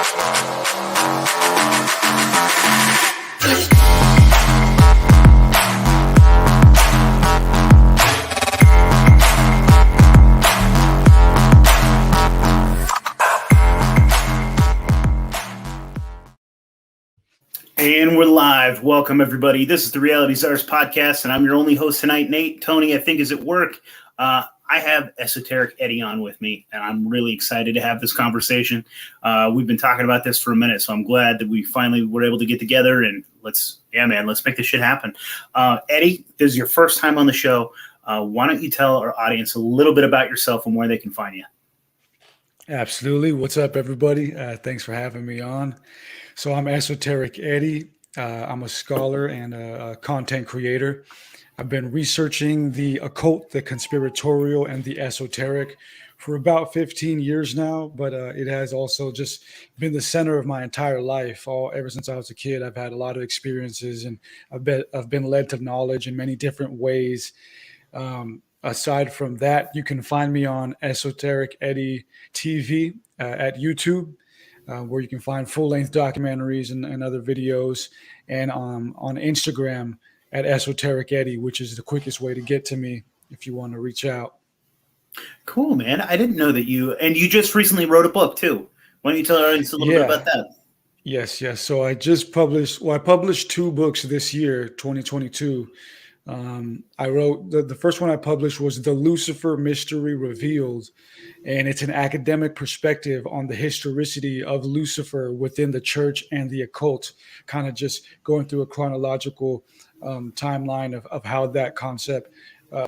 And we're live. Welcome, everybody. This is the Reality Czars podcast, and I'm your only host tonight, Nate. Tony, I think, is at work. I have Esoteric Eddie on with me, and I'm really excited to have this conversation. We've been talking about this for a minute, so I'm glad that we finally were able to get together, and let's make this shit happen. Eddie, this is your first time on the show. Why don't you tell our audience a little bit about yourself and where they can find you? Absolutely. What's up, everybody? Thanks for having me on. So I'm Esoteric Eddie. I'm a scholar and a content creator. I've been researching the occult, the conspiratorial, and the esoteric for about 15 years now, but it has also just been the center of my entire life. Ever since I was a kid, I've had a lot of experiences, and I've been led to knowledge in many different ways. Aside from that, you can find me on Esoteric Eddie TV at YouTube, where you can find full-length documentaries and other videos, and on Instagram at Esoteric Eddie, which is the quickest way to get to me if you want to reach out. Cool, man. I didn't know that you just recently wrote a book too. Why don't you tell our audience a little bit about that? Yes. So I just published 2 books this year, 2022. I wrote the first one I published was The Lucifer Mystery Revealed, and it's an academic perspective on the historicity of Lucifer within the church and the occult, kind of just going through a chronological timeline of how that concept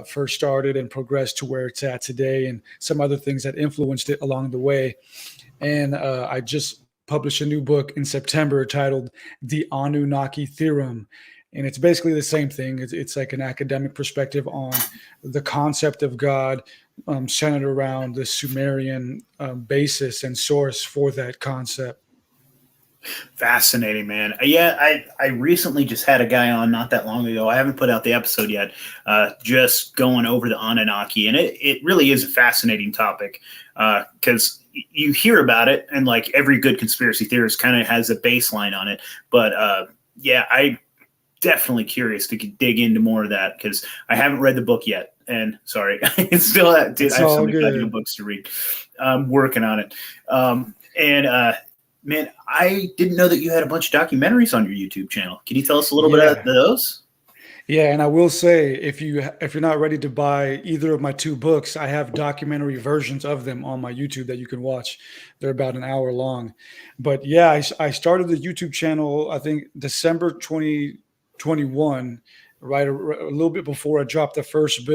first started and progressed to where it's at today, and some other things that influenced it along the way. And I just published a new book in September titled The Anunnaki Theorem. And it's basically the same thing. It's like an academic perspective on the concept of God, centered around the Sumerian basis and source for that concept. Fascinating, man. Yeah, I recently just had a guy on not that long ago. I haven't put out the episode yet, just going over the Anunnaki. And it really is a fascinating topic because you hear about it, and like every good conspiracy theorist kind of has a baseline on it. But I definitely curious to dig into more of that because I haven't read the book yet. And sorry, I have so many goddamn books to read. I'm working on it. Man, I didn't know that you had a bunch of documentaries on your YouTube channel. Can you tell us a little bit about those? Yeah, and I will say, if you're not ready to buy either of my 2 books, I have documentary versions of them on my YouTube that you can watch. They're about an hour long. But yeah, I started the YouTube channel, I think December 2021, right a little bit before I dropped the first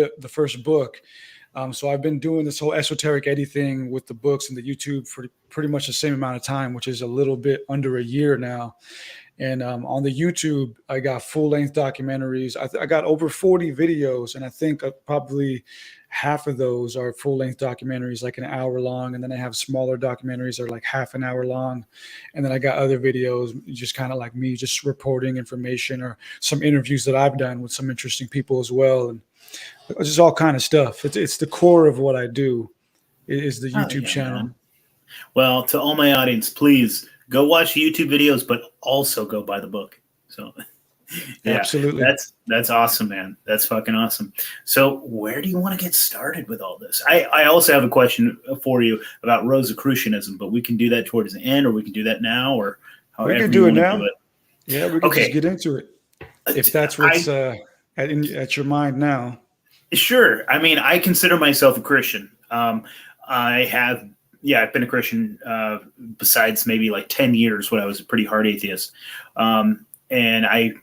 book. So I've been doing this whole Esoteric Eddie thing with the books and the YouTube for pretty much the same amount of time, which is a little bit under a year now. And on the YouTube, I got full-length documentaries. I got over 40 videos, and I think probably half of those are full-length documentaries, like an hour long. And then I have smaller documentaries that are like half an hour long. And then I got other videos, just kind of like me just reporting information or some interviews that I've done with some interesting people as well. And it's just all kind of stuff. It's the core of what I do is the YouTube channel. Man. Well, to all my audience, please go watch the YouTube videos, but also go buy the book. So yeah, absolutely. That's awesome, man. That's fucking awesome. So where do you want to get started with all this? I also have a question for you about Rosicrucianism, but we can do that towards the end, or we can do that now, or however we can do you it now. do it. Yeah, we can just get into it. If that's what's at your mind now. Sure. I mean, I consider myself a Christian. I've been a Christian besides maybe like 10 years when I was a pretty hard atheist. And I've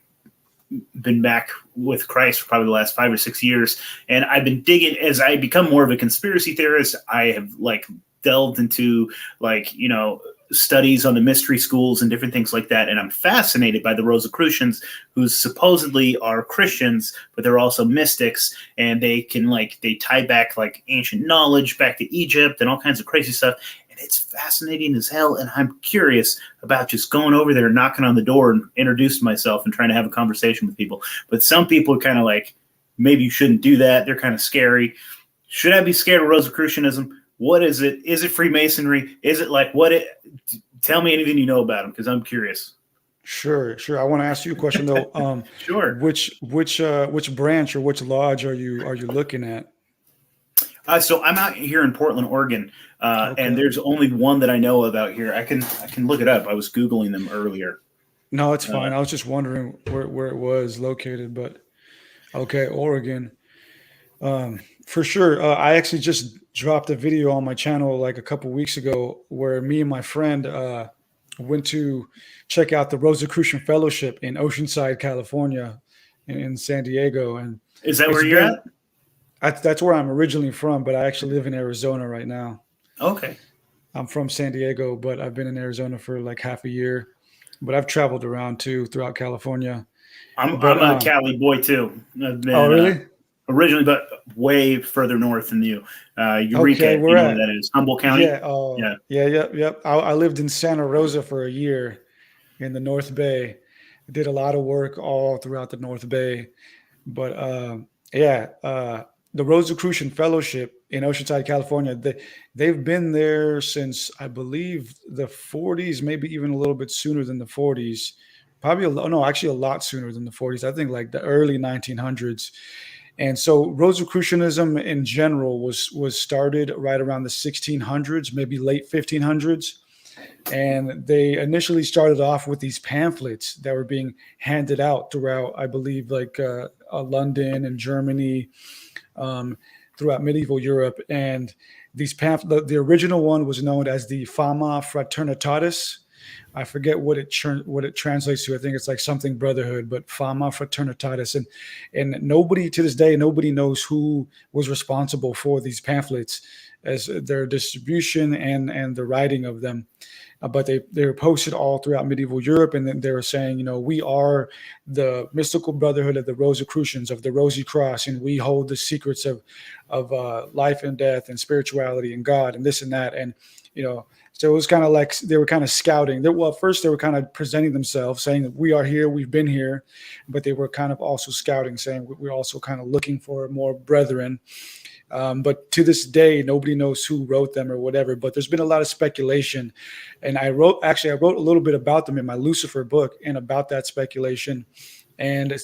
been back with Christ for probably the last 5 or 6 years. And I've been digging as I become more of a conspiracy theorist. I have like delved into studies on the mystery schools and different things like that. And I'm fascinated by the Rosicrucians, who supposedly are Christians, but they're also mystics. And they can they tie back like ancient knowledge back to Egypt and all kinds of crazy stuff. And it's fascinating as hell. And I'm curious about just going over there, knocking on the door and introducing myself and trying to have a conversation with people. But some people are kind of like, maybe you shouldn't do that. They're kind of scary. Should I be scared of Rosicrucianism? What is it? Is it Freemasonry? Is it like Tell me anything you know about him, because I'm curious. Sure, sure. I want to ask you a question though. Sure. Which branch or which lodge are you looking at? So I'm out here in Portland, Oregon, and Okay. there's only one that I know of out here. I can look it up. I was googling them earlier. No, it's Uh, fine. I was just wondering where it was located, but okay, Oregon. For sure. I actually just dropped a video on my channel like a couple weeks ago where me and my friend went to check out the Rosicrucian Fellowship in Oceanside, California, in San Diego, and is that where it's you're at? been that's where I'm originally from, but I actually live in Arizona right now. Okay. I'm from San Diego, but I've been in Arizona for like half a year. But I've traveled around too throughout California. But I'm a Cali boy too. I've oh been really? originally, but way further north than you. Eureka, Okay, if you we're know where at that is. Humboldt County. yeah. Oh Yeah. yeah, yep, yep. I lived in Santa Rosa for a year in the North Bay. Did a lot of work all throughout the North Bay. But yeah, the Rosicrucian Fellowship in Oceanside, California, they've been there since I believe the 40s, maybe even a little bit sooner than the 40s. Probably no, actually a lot sooner than the 40s. I think like the early 1900s. And so Rosicrucianism in general was started right around the 1600s, maybe late 1500s, and they initially started off with these pamphlets that were being handed out throughout, I believe, like London and Germany, um, throughout medieval Europe. And these the original one was known as the Fama Fraternitatis. I forget what it translates to. I think it's like something brotherhood, but Fama Fraternitatis, and nobody to this day, nobody knows who was responsible for these pamphlets as their distribution and the writing of them. But they were posted all throughout medieval Europe, and then they were saying, we are the mystical brotherhood of the Rosicrucians, of the Rosy Cross, and we hold the secrets of life and death and spirituality and God and this and that, and so it was kind of like they were kind of scouting. Well, at first they were kind of presenting themselves, saying that we are here, we've been here, but they were kind of also scouting, saying we're also kind of looking for more brethren. But to this day, nobody knows who wrote them or whatever. But there's been a lot of speculation, and I wrote a little bit about them in my Lucifer book and about that speculation. And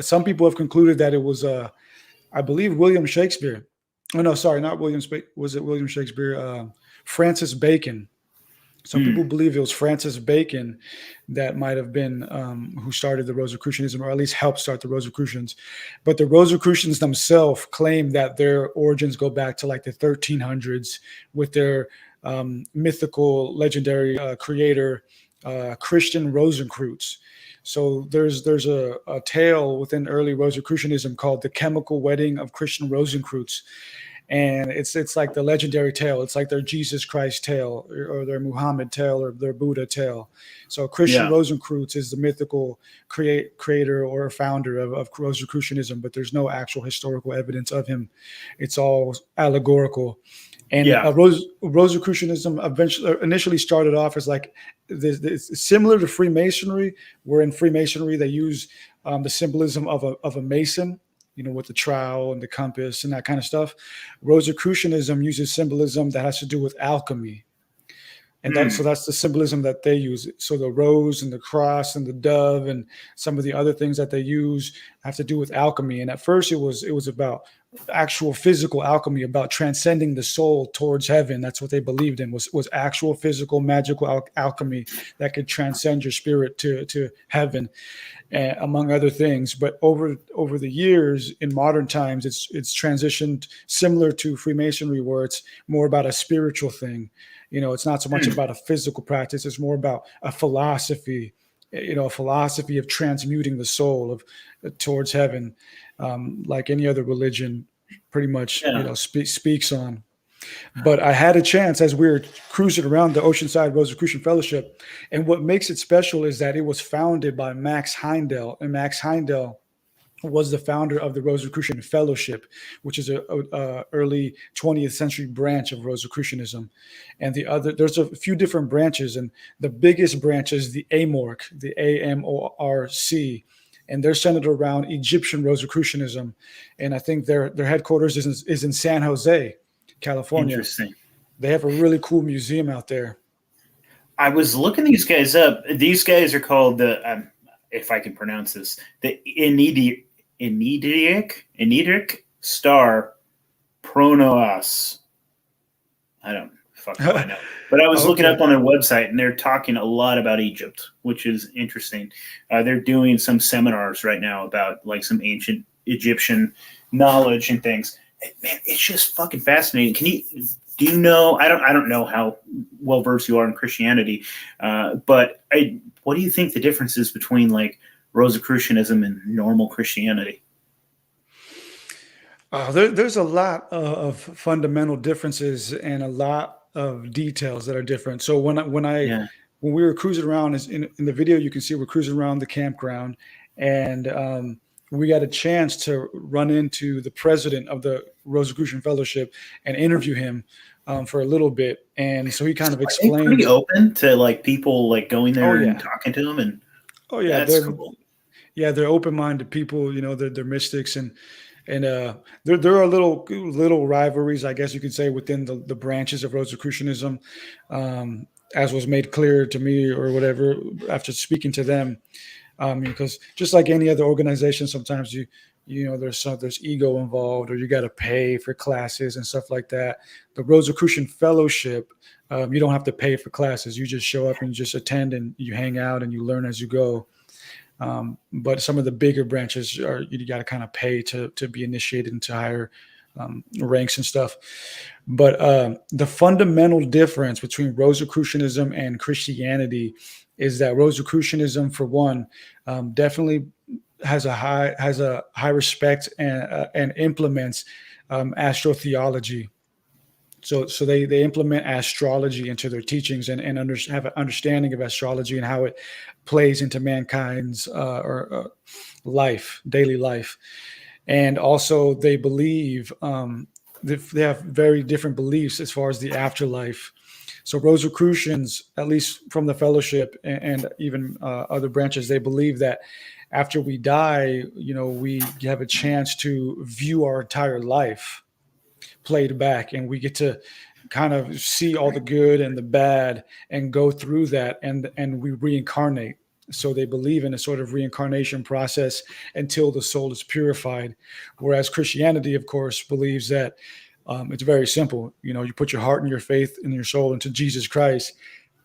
some people have concluded that it was, I believe, William Shakespeare. Oh no, sorry, not William. Was it William Shakespeare? Francis Bacon. Some people Hmm. believe it was Francis Bacon that might have been who started the Rosicrucianism, or at least helped start the Rosicrucians. But the Rosicrucians themselves claim that their origins go back to like the 1300s with their mythical, legendary creator, Christian Rosencreutz. So there's a tale within early Rosicrucianism called the Chemical Wedding of Christian Rosencreutz, and it's like the legendary tale. It's like their Jesus Christ tale, or their Muhammad tale, or their Buddha tale. So Christian Yeah. Rosencreutz is the mythical creator or founder of Rosicrucianism, but there's no actual historical evidence of him. It's all allegorical. And Yeah. Rosicrucianism initially started off as like this, similar to Freemasonry, where in Freemasonry they use the symbolism of a mason, with the trowel and the compass and that kind of stuff. Rosicrucianism uses symbolism that has to do with alchemy. And so Hmm. that's the symbolism that they use. So the rose and the cross and the dove and some of the other things that they use have to do with alchemy. And at first it was about actual physical alchemy, about transcending the soul towards heaven. That's what they believed in, was actual physical magical alchemy that could transcend your spirit to heaven, among other things. But over the years, in modern times, it's transitioned similar to Freemasonry, where it's more about a spiritual thing. It's not so much Hmm. about a physical practice. It's more about a philosophy, a philosophy of transmuting the soul towards heaven, like any other religion pretty much, Yeah. speaks on. But I had a chance as we were cruising around the Oceanside Rosicrucian Fellowship. And what makes it special is that it was founded by Max Heindel. And Max Heindel was the founder of the Rosicrucian Fellowship, which is a early 20th century branch of Rosicrucianism. And there's a few different branches, and the biggest branch is the AMORC, the AMORC, and they're centered around Egyptian Rosicrucianism. And I think their headquarters is in San Jose, California. Interesting. They have a really cool museum out there. I was looking these guys up. These guys are called the, if I can pronounce this, the Enedic Star Pronoas. I don't fuck if I know. But I was looking Okay. up on their website, and they're talking a lot about Egypt, which is interesting. They're doing some seminars right now about like some ancient Egyptian knowledge and things. Man, it's just fucking fascinating. Do you know? I don't know how well versed you are in Christianity, but what do you think the difference is between like Rosicrucianism and normal Christianity? There's a lot of fundamental differences and a lot of details that are different. So Yeah, when we were cruising around, is in the video you can see we're cruising around the campground, and we got a chance to run into the president of the Rosicrucian Fellowship and interview him for a little bit, and so he kind of are they pretty explained. open to like people like going Oh there and yeah, talking to them? And oh yeah, that's cool. they're open-minded people. You know, they're mystics, and there are little rivalries, I guess you could say, within the branches of Rosicrucianism, as was made clear to me or whatever after speaking to them. Because just like any other organization, sometimes there's ego involved, or you got to pay for classes and stuff like that. The Rosicrucian Fellowship, you don't have to pay for classes. You just show up and you just attend and you hang out and you learn as you go. But some of the bigger branches are you got to kind of pay to be initiated into higher ranks and stuff. But the fundamental difference between Rosicrucianism and Christianity is that Rosicrucianism, for one, definitely has a high respect and implements astrotheology. So they implement astrology into their teachings and have an understanding of astrology and how it plays into mankind's life, daily life. And also they believe they have very different beliefs as far as the afterlife. So Rosicrucians, at least from the fellowship and even other branches, they believe that after we die, we have a chance to view our entire life played back, and we get to kind of see all the good and the bad and go through that, and we reincarnate. So they believe in a sort of reincarnation process until the soul is purified, whereas Christianity, of course, believes that it's very simple. You put your heart and your faith and your soul into Jesus Christ,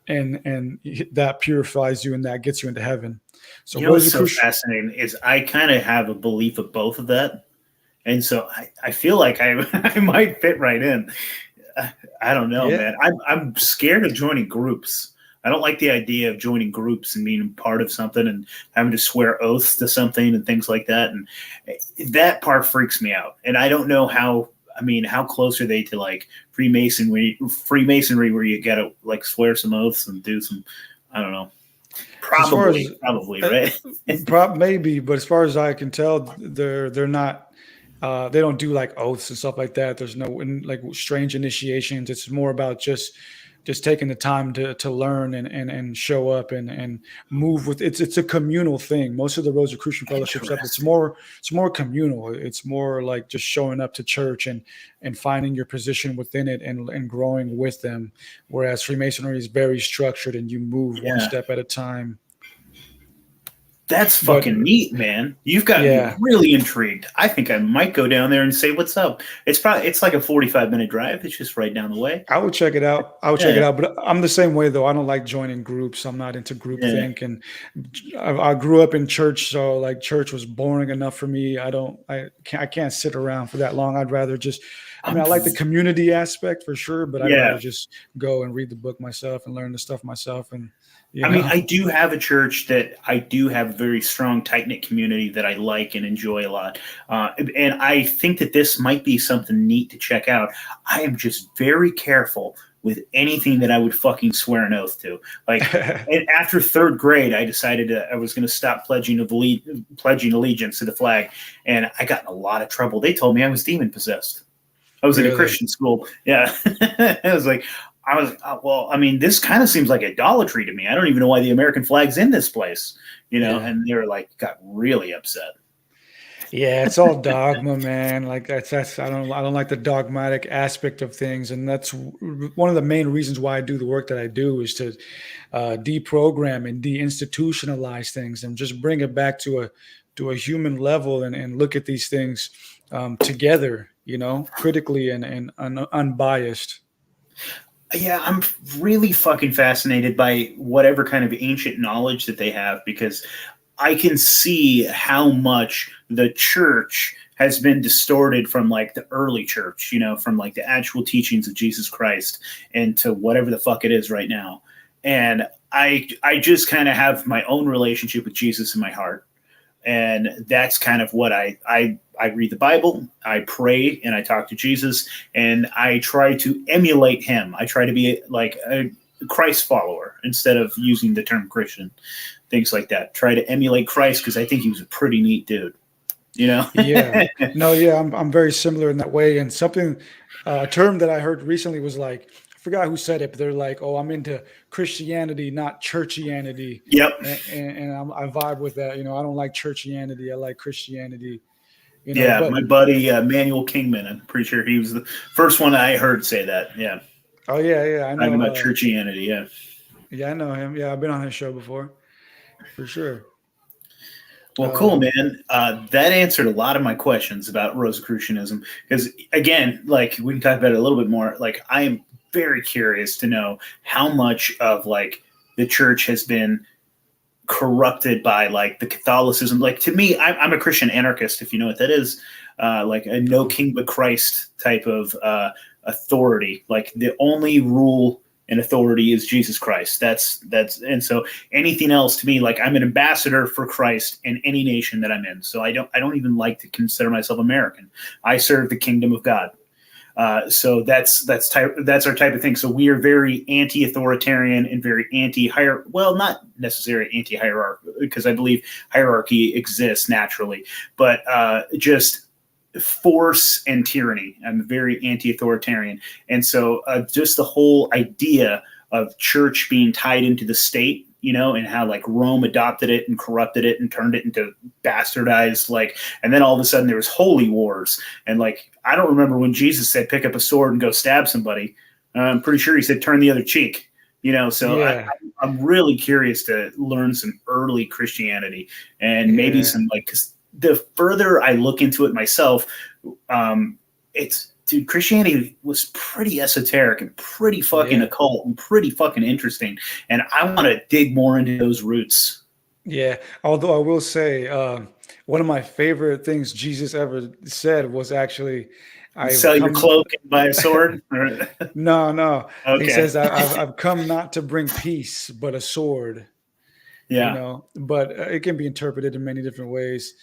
and that purifies you and that gets you into heaven. So You know what's so Rosicrucian. fascinating is I kind of have a belief of both of that, and so I feel like I might fit right in. I don't know, Yeah. man. I'm scared of joining groups. I don't like the idea of joining groups and being part of something and having to swear oaths to something and things like that. And that part freaks me out. And I don't know how. I mean, how close are they to like Freemasonry? Freemasonry, where you gotta like swear some oaths and do some. I don't know. As far as Probably, uh, right? maybe, but as far as I can tell, they're not. They don't do like oaths and stuff like that. There's no like strange initiations. It's more about just taking the time to learn and show up and move with. It's a communal thing. Most of the Rosicrucian Fellowship stuff, Interesting. it's more communal. It's more like just showing up to church and finding your position within it and growing with them. Whereas Freemasonry is very structured and you move one Yeah. step at a time. That's But fucking neat, man. You've got me yeah, really intrigued. I think I might go down there and say what's up. It's like a 45-minute drive. It's just right down the way. I would check it out. I would check it Yeah, out, but I'm the same way though. I don't like joining groups. I'm not into yeah. groupthink, and I grew up in church, so like church was boring enough for me. I can't sit around for that long. I'd rather just. I mean, I'm I like the community aspect for sure, but I'd rather yeah. just go and read the book myself and learn the stuff myself, and you I mean, know. I do have a church that I do have a very strong, tight knit community that I like and enjoy a lot. And I think that this might be something neat to check out. I am just very careful with anything that I would fucking swear an oath to. Like, and after third grade, I decided I was going to stop pledging allegiance to the flag, and I got in a lot of trouble. They told me I was demon possessed. I was in a Really? Christian school. Yeah. Well, I mean, this kind of seems like idolatry to me. I don't even know why the American flag's in this place, Yeah. and they were like, got really upset. Yeah, it's all dogma, man. Like that's I don't like the dogmatic aspect of things, and that's one of the main reasons why I do the work that I do is to deprogram and deinstitutionalize things and just bring it back to a human level and look at these things together, critically and unbiased. Yeah, I'm really fucking fascinated by whatever kind of ancient knowledge that they have, because I can see how much the church has been distorted from like the early church, from like the actual teachings of Jesus Christ into whatever the fuck it is right now. And I just kind of have my own relationship with Jesus in my heart. And that's kind of what I read the Bible, I pray, and I talk to Jesus, and I try to emulate him. I try to be like a Christ follower instead of using the term Christian, things like that. Try to emulate Christ because I think he was a pretty neat dude, you know? Yeah. No, yeah, I'm very similar in that way. And something, a term that I heard recently was like, I forgot who said it, but they're like, "Oh, I'm into Christianity, not churchianity," Yep. and I vibe with that. I don't like churchianity. I like Christianity. Yeah, But my buddy Manuel Kingman, I'm pretty sure he was the first one I heard say that. Yeah, oh yeah, yeah, I talking know. about churchianity. Yeah. Yeah, I know him. Yeah, I've been on his show before, for sure. Well, cool, Um, man. That answered a lot of my questions about Rosicrucianism. Because again, like we can talk about it a little bit more. Like I am very curious to know how much of like the church has been corrupted by like the Catholicism. Like to me, I'm a Christian anarchist, if you know what that is. Like a no no. king but Christ type of authority. Like the only rule and authority is Jesus Christ. And so anything else to me, like I'm an ambassador for Christ in any nation that I'm in. So I don't even like to consider myself American. I serve the kingdom of God. So that's our type of thing. So we are very anti-authoritarian and very anti-hierarchy. Well, not necessarily anti-hierarchy, because I believe hierarchy exists naturally, but just force and tyranny. I'm very anti-authoritarian, and so just the whole idea of church being tied into the state, and how like Rome adopted it and corrupted it and turned it into bastardized, like, and then all of a sudden there was holy wars, and like I don't remember when Jesus said pick up a sword and go stab somebody. I'm pretty sure he said turn the other cheek. So Yeah, I'm really curious to learn some early Christianity and maybe yeah, some like, because the further I look into it myself, it's dude, Christianity was pretty esoteric and pretty fucking yeah. occult and pretty fucking interesting. And I want to dig more into those roots. Yeah, although I will say, one of my favorite things Jesus ever said was actually, "I've Sell your come." cloak and buy a sword. No, no. He Okay. says, "I've come not to bring peace, but a sword." Yeah. But it can be interpreted in many different ways.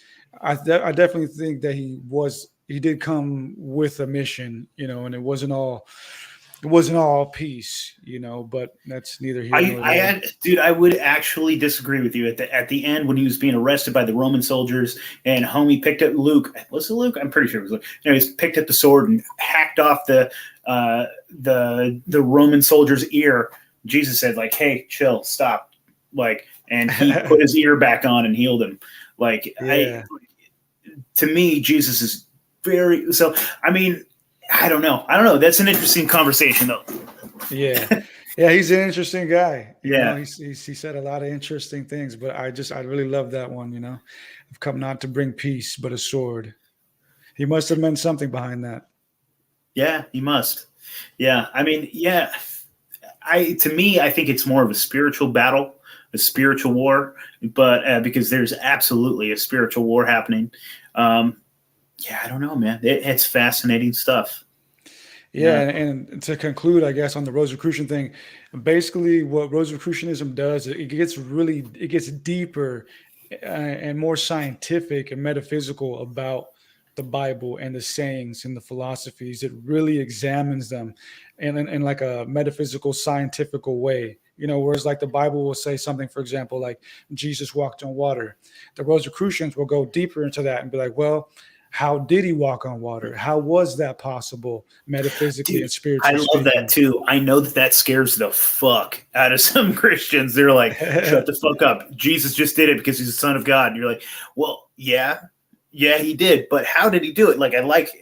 I definitely think that he did come with a mission, and it wasn't all peace, but that's neither here nor there. Dude, I would actually disagree with you at the end when he was being arrested by the Roman soldiers and homie picked up Luke. Was it Luke? I'm pretty sure it was Luke. He's picked up the sword and hacked off the Roman soldier's ear. Jesus said, like, "Hey, chill, stop," like, and he put his ear back on and healed him. Like, Yeah. to me, Jesus is very so. I mean, I don't know. That's an interesting conversation, though. Yeah. Yeah, he's an interesting guy. Yeah. He said a lot of interesting things, but I really love that one. I've come not to bring peace, but a sword. He must have meant something behind that. Yeah, he must. Yeah, I mean, yeah. To me, I think it's more of a spiritual battle, a spiritual war, but because there's absolutely a spiritual war happening. Um, yeah, I don't know, man. It's fascinating stuff. Yeah, Yeah. and to conclude, I guess on the Rosicrucian thing, basically what Rosicrucianism does, it gets deeper and more scientific and metaphysical about the Bible and the sayings and the philosophies. It really examines them in like a metaphysical, scientific way. Whereas like the Bible will say something, for example, like Jesus walked on water. The Rosicrucians will go deeper into that and be like, well, how did he walk on water? How was that possible, metaphysically Dude, and I spiritually love that speaking? too. I know that scares the fuck out of some Christians. They're like, shut the fuck up. Jesus just did it because he's the son of God. And you're like, well, yeah. Yeah, he did. But how did he do it? Like, I like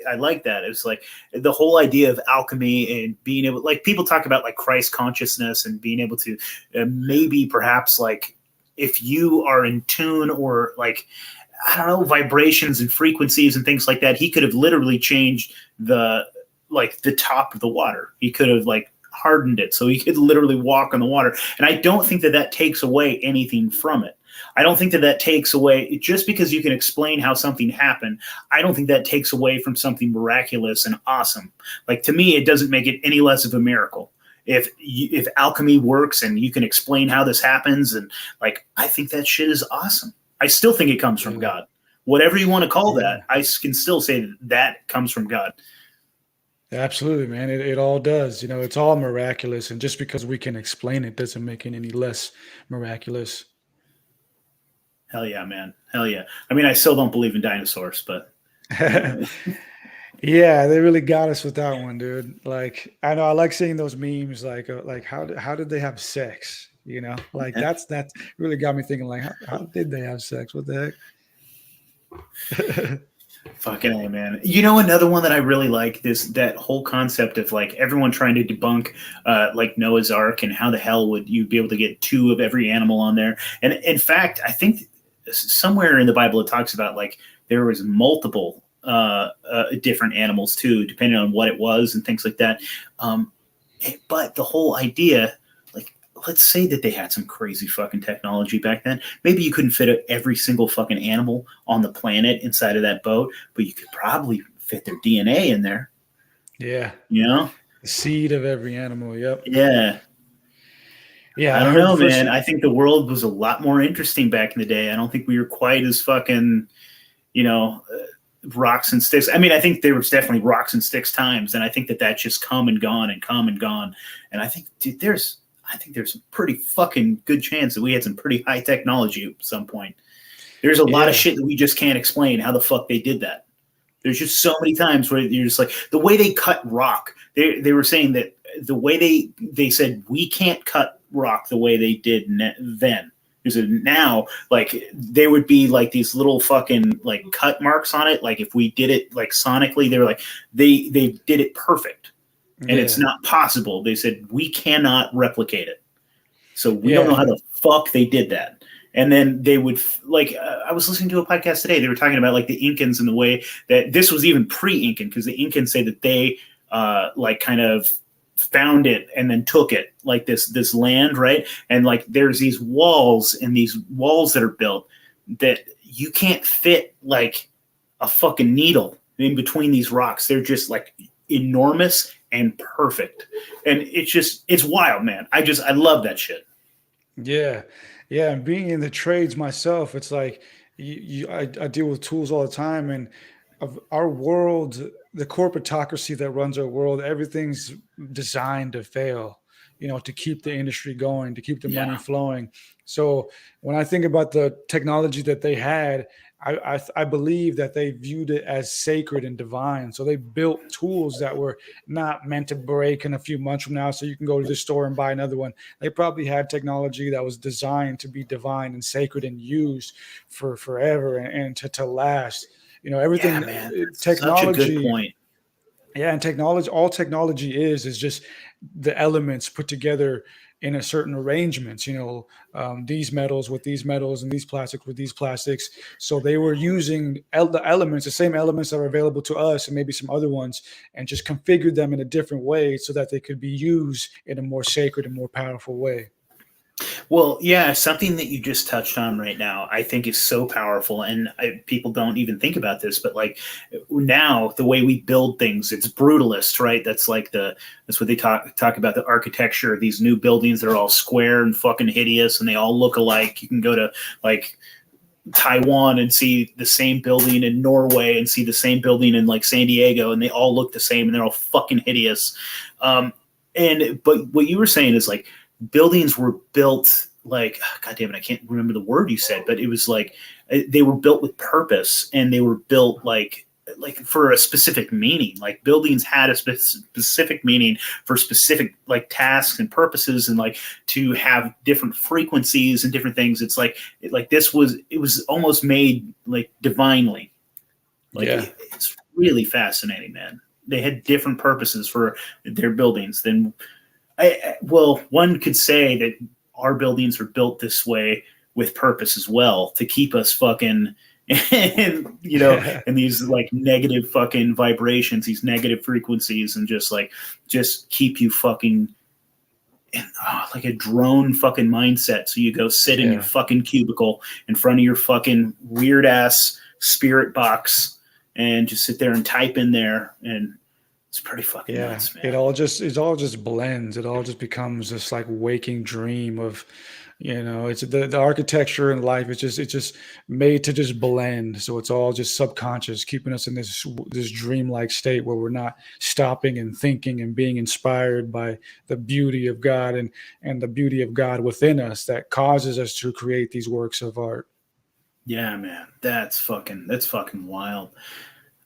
that. It's like the whole idea of alchemy and being able, like, people talk about like Christ consciousness and being able to maybe perhaps like if you are in tune or like, I don't know, vibrations and frequencies and things like that, he could have literally changed the top of the water. He could have like hardened it so he could literally walk on the water. And I don't think that that takes away anything from it. I don't think that that takes away, just because you can explain how something happened, I don't think that takes away from something miraculous and awesome. Like, to me, it doesn't make it any less of a miracle. If alchemy works and you can explain how this happens, and like, I think that shit is awesome. I still think it comes from God. Whatever you want to call that, I can still say that that comes from God. Absolutely, man. It all does. You know, it's all miraculous. And just because we can explain it doesn't make it any less miraculous. Hell yeah, man. Hell yeah. I mean, I still don't believe in dinosaurs, but Yeah, they really got us with that one, dude. Like, I know I like seeing those memes, like how did they have sex? You know, like that's really got me thinking, like, how did they have sex? What the heck? fucking A, man. You know, another one that I really like, that whole concept of like everyone trying to debunk like Noah's Ark, and how the hell would you be able to get two of every animal on there? And in fact, I think somewhere in the Bible it talks about like there was multiple different animals too, depending on what it was and things like that. But the whole idea, like, let's say that they had some crazy fucking technology back then. Maybe you couldn't fit every single fucking animal on the planet inside of that boat, but you could probably fit their DNA in there. Yeah. You know? The seed of every animal. Yep. Yeah. Yeah. I I don't heard know, the first. man. I think the world was a lot more interesting back in the day. I don't think we were quite as fucking, you know, rocks and sticks. I mean, I think there was definitely rocks and sticks times, and I think that that's just come and gone and come and gone. And I think, dude, there's a pretty fucking good chance that we had some pretty high technology at some point. There's a lot of shit that we just can't explain how the fuck they did that. There's just so many times where you're just like, the way they cut rock. They were saying that the way they said we can't cut rock the way they did then. Because now, like, there would be like these little fucking like cut marks on it. Like, if we did it like sonically, they were like, they did it perfect, and it's not possible. They said we cannot replicate it, so we don't know how the fuck they did that. And then they would like, I was listening to a podcast today. They were talking about like the Incans and the way that this was even pre-Incan, because the Incans say that they like kind of found it and then took it, like this land, right? And like there's these walls that are built that you can't fit like a fucking needle in between these rocks. They're just like enormous and perfect, and it's wild, man. I love that shit. Yeah. Yeah. And being in the trades myself, it's like I deal with tools all the time, and of our world, the corporatocracy that runs our world, everything's designed to fail, you know, to keep the industry going, to keep the money flowing. So when I think about the technology that they had, I believe that they viewed it as sacred and divine. So they built tools that were not meant to break in a few months from now, so you can go to the store and buy another one. They probably had technology that was designed to be divine and sacred and used for forever, and to last. You know, everything, technology. Such a good point. Yeah, and technology, all technology is just the elements put together in a certain arrangements. You know, these metals with these metals, and these plastics with these plastics. So they were using the elements, the same elements that are available to us, and maybe some other ones, and just configured them in a different way so that they could be used in a more sacred and more powerful way. Well, yeah, something that you just touched on right now, I think is so powerful, and people don't even think about this. But like now, the way we build things, it's brutalist, right? That's what they talk about, the architecture of these new buildings that are all square and fucking hideous, and they all look alike. You can go to like Taiwan and see the same building in Norway and see the same building in like San Diego, and they all look the same, and they're all fucking hideous. But what you were saying is like, buildings were built like, God damn it, I can't remember the word you said, but it was like they were built with purpose, and they were built like for a specific meaning. Like buildings had a specific meaning for specific like tasks and purposes, and like to have different frequencies and different things. It's like it was almost made like divinely. Like Yeah. it's really fascinating, man. They had different purposes for their buildings than well, one could say that our buildings are built this way with purpose as well to keep us fucking and and these like negative fucking vibrations, these negative frequencies, and just keep you fucking like a drone fucking mindset. So you go sit in your Yeah. fucking cubicle in front of your fucking weird ass spirit box and just sit there and type in there, and it's pretty fucking Yeah, nuts, it man. all just blends. It all just becomes this like waking dream of, it's the architecture in life. It's just made to just blend. So it's all just subconscious, keeping us in this dreamlike state where we're not stopping and thinking and being inspired by the beauty of God and the beauty of God within us that causes us to create these works of art. Yeah, man, that's fucking wild.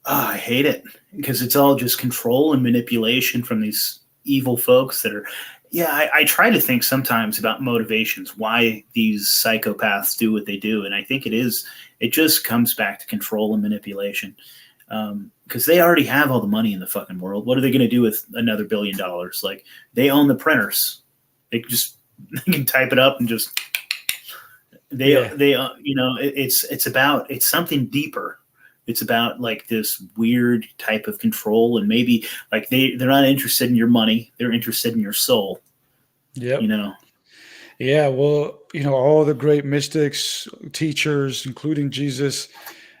I hate it because it's all just control and manipulation from these evil folks that are. Yeah, I try to think sometimes about motivations, why these psychopaths do what they do, and I think it just comes back to control and manipulation. Because they already have all the money in the fucking world. What are they going to do with another $1 billion? Like they own the printers. They can type it up and just Yeah. it's something deeper. It's about like this weird type of control, and maybe like they're not interested in your money, they're interested in your soul, you Yep. know. Yeah. Well, all the great mystics, teachers, including Jesus,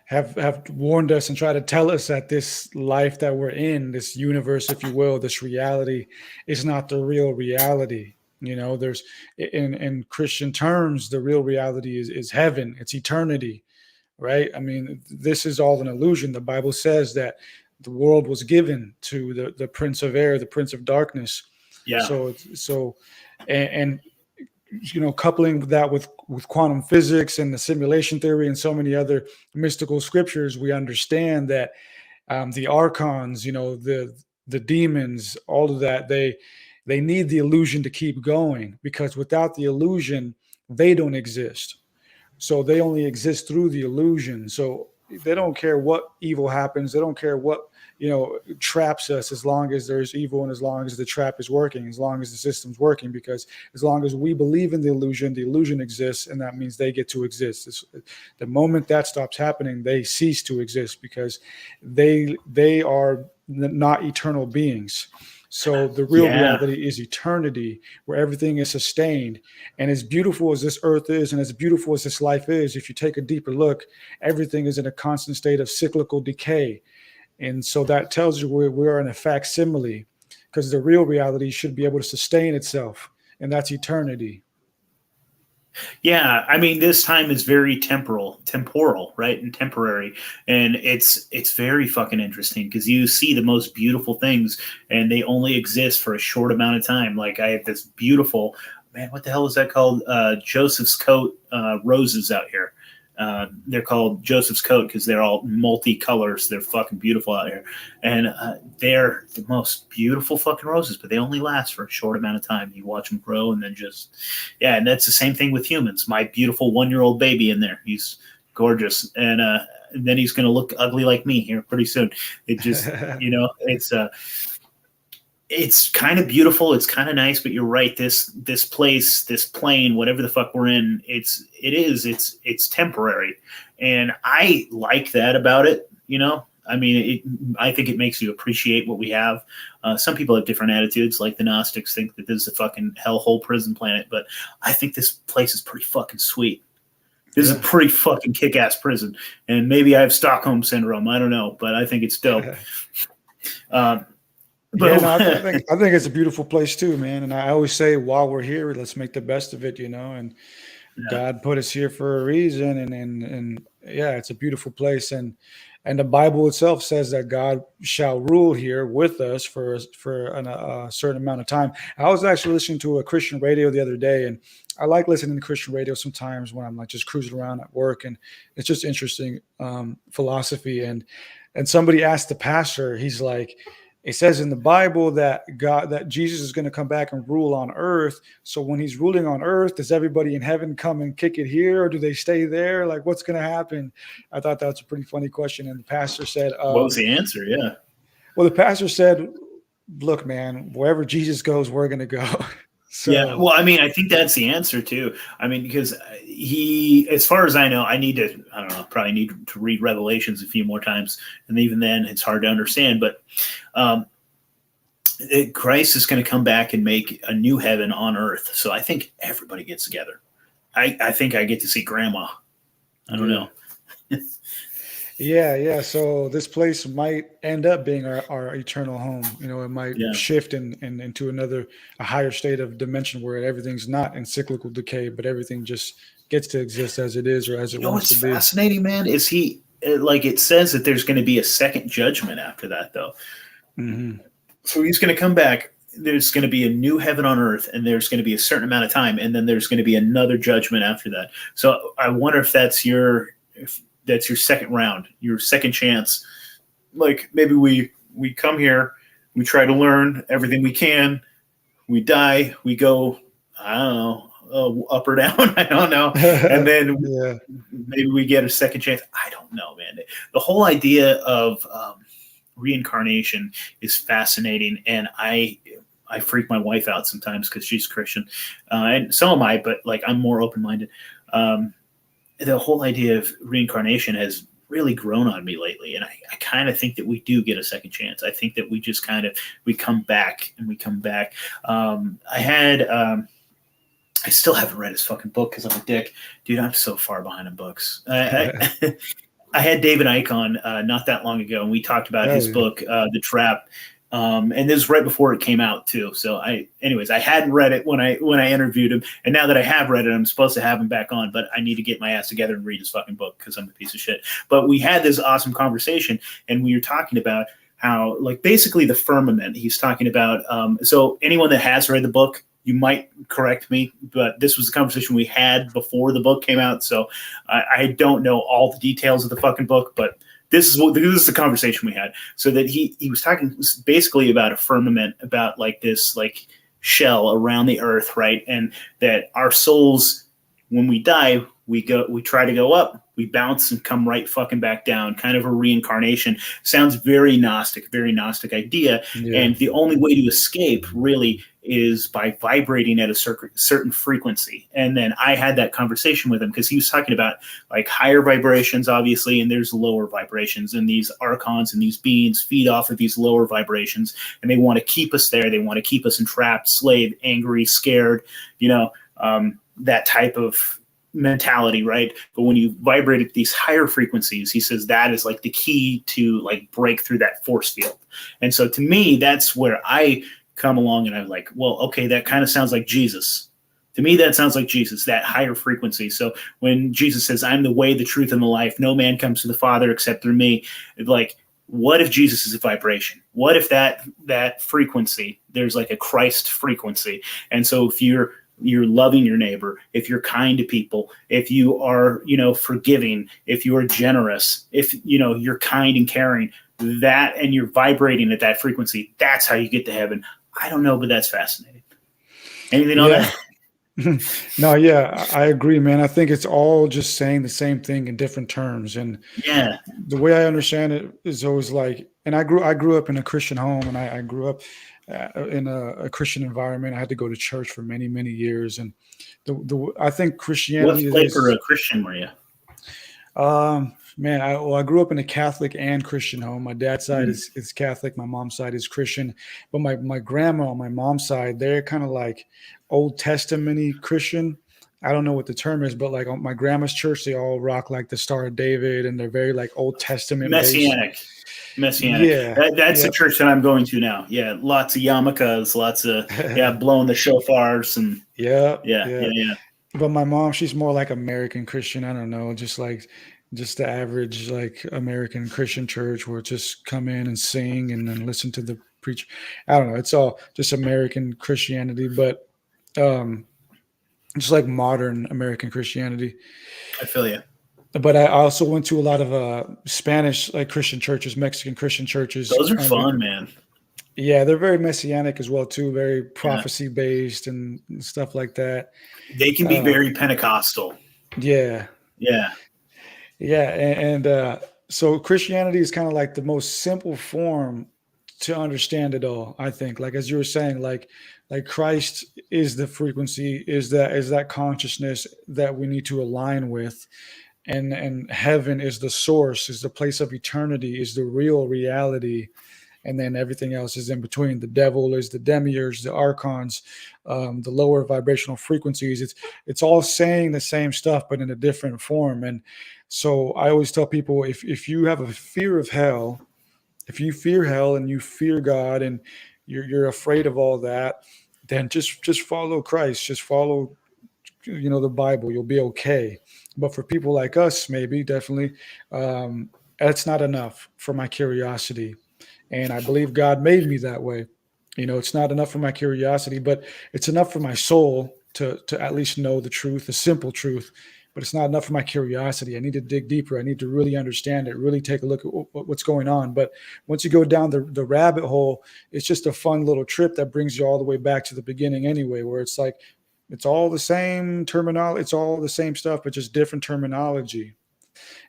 have warned us and tried to tell us that this life that we're in, this universe, if you will, this reality, is not the real reality. There's in Christian terms, the real reality is heaven, it's eternity, right? I mean, this is all an illusion. The Bible says that the world was given to the prince of air, the prince of darkness. Yeah, So and coupling that with quantum physics and the simulation theory and so many other mystical scriptures, we understand that the archons, the demons, all of that, they need the illusion to keep going, because without the illusion, they don't exist. So they only exist through the illusion. So they don't care what evil happens. They don't care what traps us, as long as there's evil and as long as the trap is working, as long as the system's working. Because as long as we believe in the illusion exists, and that means they get to exist. The moment that stops happening, they cease to exist, because they are not eternal beings. So the real yeah, reality is eternity, where everything is sustained. And as beautiful as this earth is, and as beautiful as this life is, if you take a deeper look, everything is in a constant state of cyclical decay. And so that tells you we're in a facsimile, because the real reality should be able to sustain itself, and that's eternity. yeah. I mean, this time is very temporal, right, and temporary, and it's very fucking interesting because you see the most beautiful things, and they only exist for a short amount of time. Like I have this beautiful man. What the hell is that called? Joseph's coat roses out here. They're called Joseph's coat because they're all multicolors. They're fucking beautiful out here, and they're the most beautiful fucking roses. But they only last for a short amount of time. You watch them grow, and then yeah. And that's the same thing with humans. My beautiful 1-year-old baby in there, he's gorgeous, and then he's gonna look ugly like me here pretty soon. It just, it's kind of beautiful. It's kind of nice, but you're right. This place, this plane, whatever the fuck we're in, it's temporary, and I like that about it. I mean, I think it makes you appreciate what we have. Some people have different attitudes, like the Gnostics think that this is a fucking hellhole prison planet, but I think this place is pretty fucking sweet. This is a Yeah. pretty fucking kick-ass prison, and maybe I have Stockholm syndrome. I don't know, but I think it's dope. Um, Yeah, no, but I think it's a beautiful place too, man. And I always say, while we're here, let's make the best of it, and yeah, God put us here for a reason, and yeah, it's a beautiful place. And the Bible itself says that God shall rule here with us for a certain amount of time. I was actually listening to a Christian radio the other day, and I like listening to Christian radio sometimes when I'm like just cruising around at work, and it's just interesting philosophy. And somebody asked the pastor, he's like, it says in the Bible that Jesus is going to come back and rule on earth. So when he's ruling on earth, does everybody in heaven come and kick it here, or do they stay there? Like, what's going to happen? I thought that's a pretty funny question. And the pastor said, What was the answer? Yeah. well, the pastor said, look, man, wherever Jesus goes, we're going to go. Yeah, So, well, I mean, I think that's the answer too. I mean, because he, as far as I know, I need to, I don't know, probably need to read Revelations a few more times, and even then, it's hard to understand. But um, Christ is going to come back and make a new heaven on earth. So I think everybody gets together. I think I get to see Grandma. I don't know. yeah. So this place might end up being our eternal home. You know, it might Yeah. shift and into a higher state of dimension where everything's not in cyclical decay, but everything just gets to exist as it is or as You it know wants what's to be. fascinating, man? Is he like it says that there's going to be a second judgment after that, though. Mm-hmm. So he's going to come back. There's going to be a new heaven on earth, and there's going to be a certain amount of time, and then there's going to be another judgment after that. So I wonder if that's your second round, your second chance. Like maybe we come here, we try to learn everything we can, we die, we go, I don't know, up or down, I don't know, and then Yeah. maybe we get a second chance. I don't know, man. The whole idea of reincarnation is fascinating, and I freak my wife out sometimes because she's Christian, and so am I. But like I'm more open minded. The whole idea of reincarnation has really grown on me lately, and I kind of think that we do get a second chance. I think that we just we come back and we come back. I still haven't read his fucking book because I'm a dick, dude. I'm so far behind in books. I had David Icke on not that long ago, and we talked about his book, The Trap. And this was right before it came out too. So I hadn't read it when I interviewed him, and now that I have read it, I'm supposed to have him back on, but I need to get my ass together and read his fucking book because I'm a piece of shit. But we had this awesome conversation, and we were talking about how, like, basically the firmament. He's talking about. So anyone that has read the book, you might correct me, but this was the conversation we had before the book came out. So I don't know all the details of the fucking book, but this is the conversation we had. So that he was talking basically about a firmament, about like this like shell around the earth, right? And that our souls, when we die, we try to go up, we bounce and come right fucking back down, kind of a reincarnation. Sounds very Gnostic idea. Yeah. And the only way to escape really is by vibrating at a certain frequency. And then I had that conversation with him because he was talking about like higher vibrations, obviously, and there's lower vibrations, and these archons and these beings feed off of these lower vibrations, and they want to keep us there. They want to keep us entrapped, slave, angry, scared, that type of mentality, right? But when you vibrate at these higher frequencies, he says that is like the key to like break through that force field. And so to me, that's where I come along and I'm like, well, okay, that kind of sounds like Jesus. To me, that sounds like Jesus, that higher frequency. So when Jesus says, I'm the way, the truth, and the life, no man comes to the Father except through me, like, what if Jesus is a vibration? What if that frequency, there's like a Christ frequency? And so if you're loving your neighbor, if you're kind to people, if you are, forgiving, if you are generous, if, you're kind and caring, that, and you're vibrating at that frequency, that's how you get to heaven. I don't know, but that's fascinating. Anything on that? No, yeah, I agree, man. I think it's all just saying the same thing in different terms. And Yeah. the way I understand it is always like, and I grew up in a Christian home, and I grew up in a Christian environment. I had to go to church for many, many years. And I think Christianity What flavor of Christian were you? Man, I grew up in a Catholic and Christian home. My dad's side is Catholic. My mom's side is Christian. But my grandma on my mom's side, they're kind of like Old Testament-y Christian. I don't know what the term is, but like on my grandma's church, they all rock like the Star of David, and they're very like Old Testament Messianic. Yeah, That's the church that I'm going to now. Yeah, lots of yarmulkes, lots of blowing the shofars, and yeah. But my mom, she's more like American Christian. I don't know, just the average like American Christian church where just come in and sing and then listen to the preacher. I don't know. It's all just American Christianity, but just like modern American Christianity. I feel you. But I also went to a lot of Spanish like Christian churches, Mexican Christian churches. Those are fun, man. Yeah, they're very messianic as well too, very Yeah. prophecy based and stuff like that. They can be Uh, very Pentecostal. yeah, Yeah. yeah, and so Christianity is kind of like the most simple form to understand it all. I think, like as you were saying, like Christ is the frequency, is that consciousness that we need to align with, and heaven is the source, is the place of eternity, is the real reality, and then everything else is in between. The devil is the demiurge, the archons, the lower vibrational frequencies. It's all saying the same stuff, but in a different form. And so I always tell people, if you have a fear of hell, if you fear hell and you fear God and you're afraid of all that, then just follow Christ, just follow the Bible. You'll be okay. But for people like us, maybe definitely, that's not enough for my curiosity, and I believe God made me that way. It's not enough for my curiosity, but it's enough for my soul to at least know the truth, the simple truth. But it's not enough for my curiosity. I need to dig deeper. I need to really understand it, really take a look at what's going on. But once you go down the rabbit hole, it's just a fun little trip that brings you all the way back to the beginning anyway, where it's like it's all the same terminology, it's all the same stuff, but just different terminology.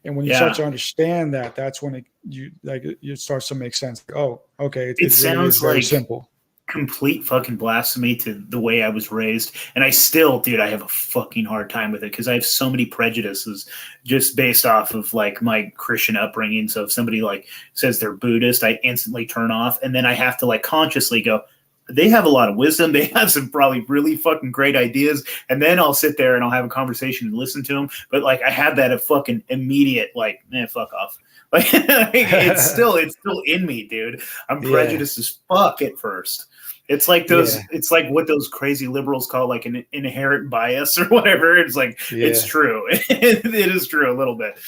And when you start Yeah. to understand that, that's when it starts to make sense. Like, oh, okay, it It really is sounds very like simple. complete fucking blasphemy to the way I was raised. And I still, dude, I have a fucking hard time with it because I have so many prejudices just based off of like my Christian upbringing. So if somebody like says they're Buddhist, I instantly turn off. And then I have to like consciously go, they have a lot of wisdom. They have some probably really fucking great ideas. And then I'll sit there and I'll have a conversation and listen to them. But like I have that a fucking immediate, like, man, fuck off. Like it's still in me, dude. I'm Yeah, prejudiced as fuck at first. It's like yeah, those. It's like what those crazy liberals call like an inherent bias or whatever. It's like it's yeah, true. It is true a little bit.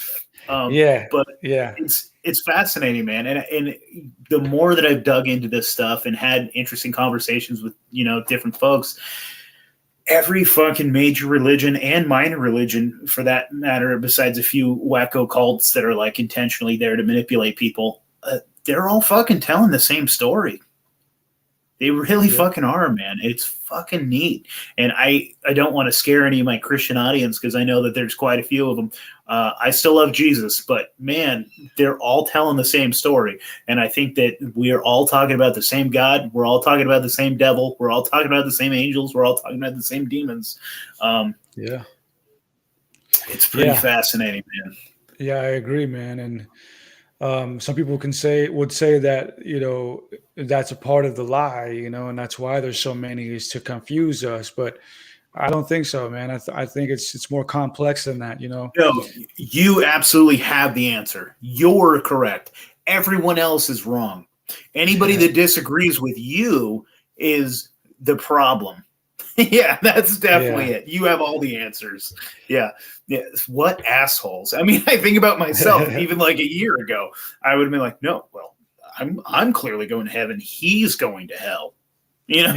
yeah, But yeah, it's fascinating, man. And the more that I've dug into this stuff and had interesting conversations with different folks, every fucking major religion and minor religion, for that matter, besides a few wacko cults that are like intentionally there to manipulate people, they're all fucking telling the same story. They really yeah, fucking are, man. It's fucking neat. And I don't want to scare any of my Christian audience because I know that there's quite a few of them. I still love Jesus, but man, they're all telling the same story. And I think that we're all talking about the same God. We're all talking about the same devil. We're all talking about the same angels. We're all talking about the same demons. Um, yeah, it's pretty yeah, fascinating, man. yeah. I agree, man. And some people would say that that's a part of the lie, and that's why there's so many, is to confuse us. But I don't think so, man. I think it's more complex than that. No, you absolutely have the answer. You're correct. Everyone else is wrong. Anybody that disagrees with you is the problem. Yeah, that's definitely Yeah. it. You have all the answers. Yeah. Yeah. What assholes. I mean, I think about myself, even like a year ago, I would have been like, no, well, I'm clearly going to heaven. He's going to hell. You know?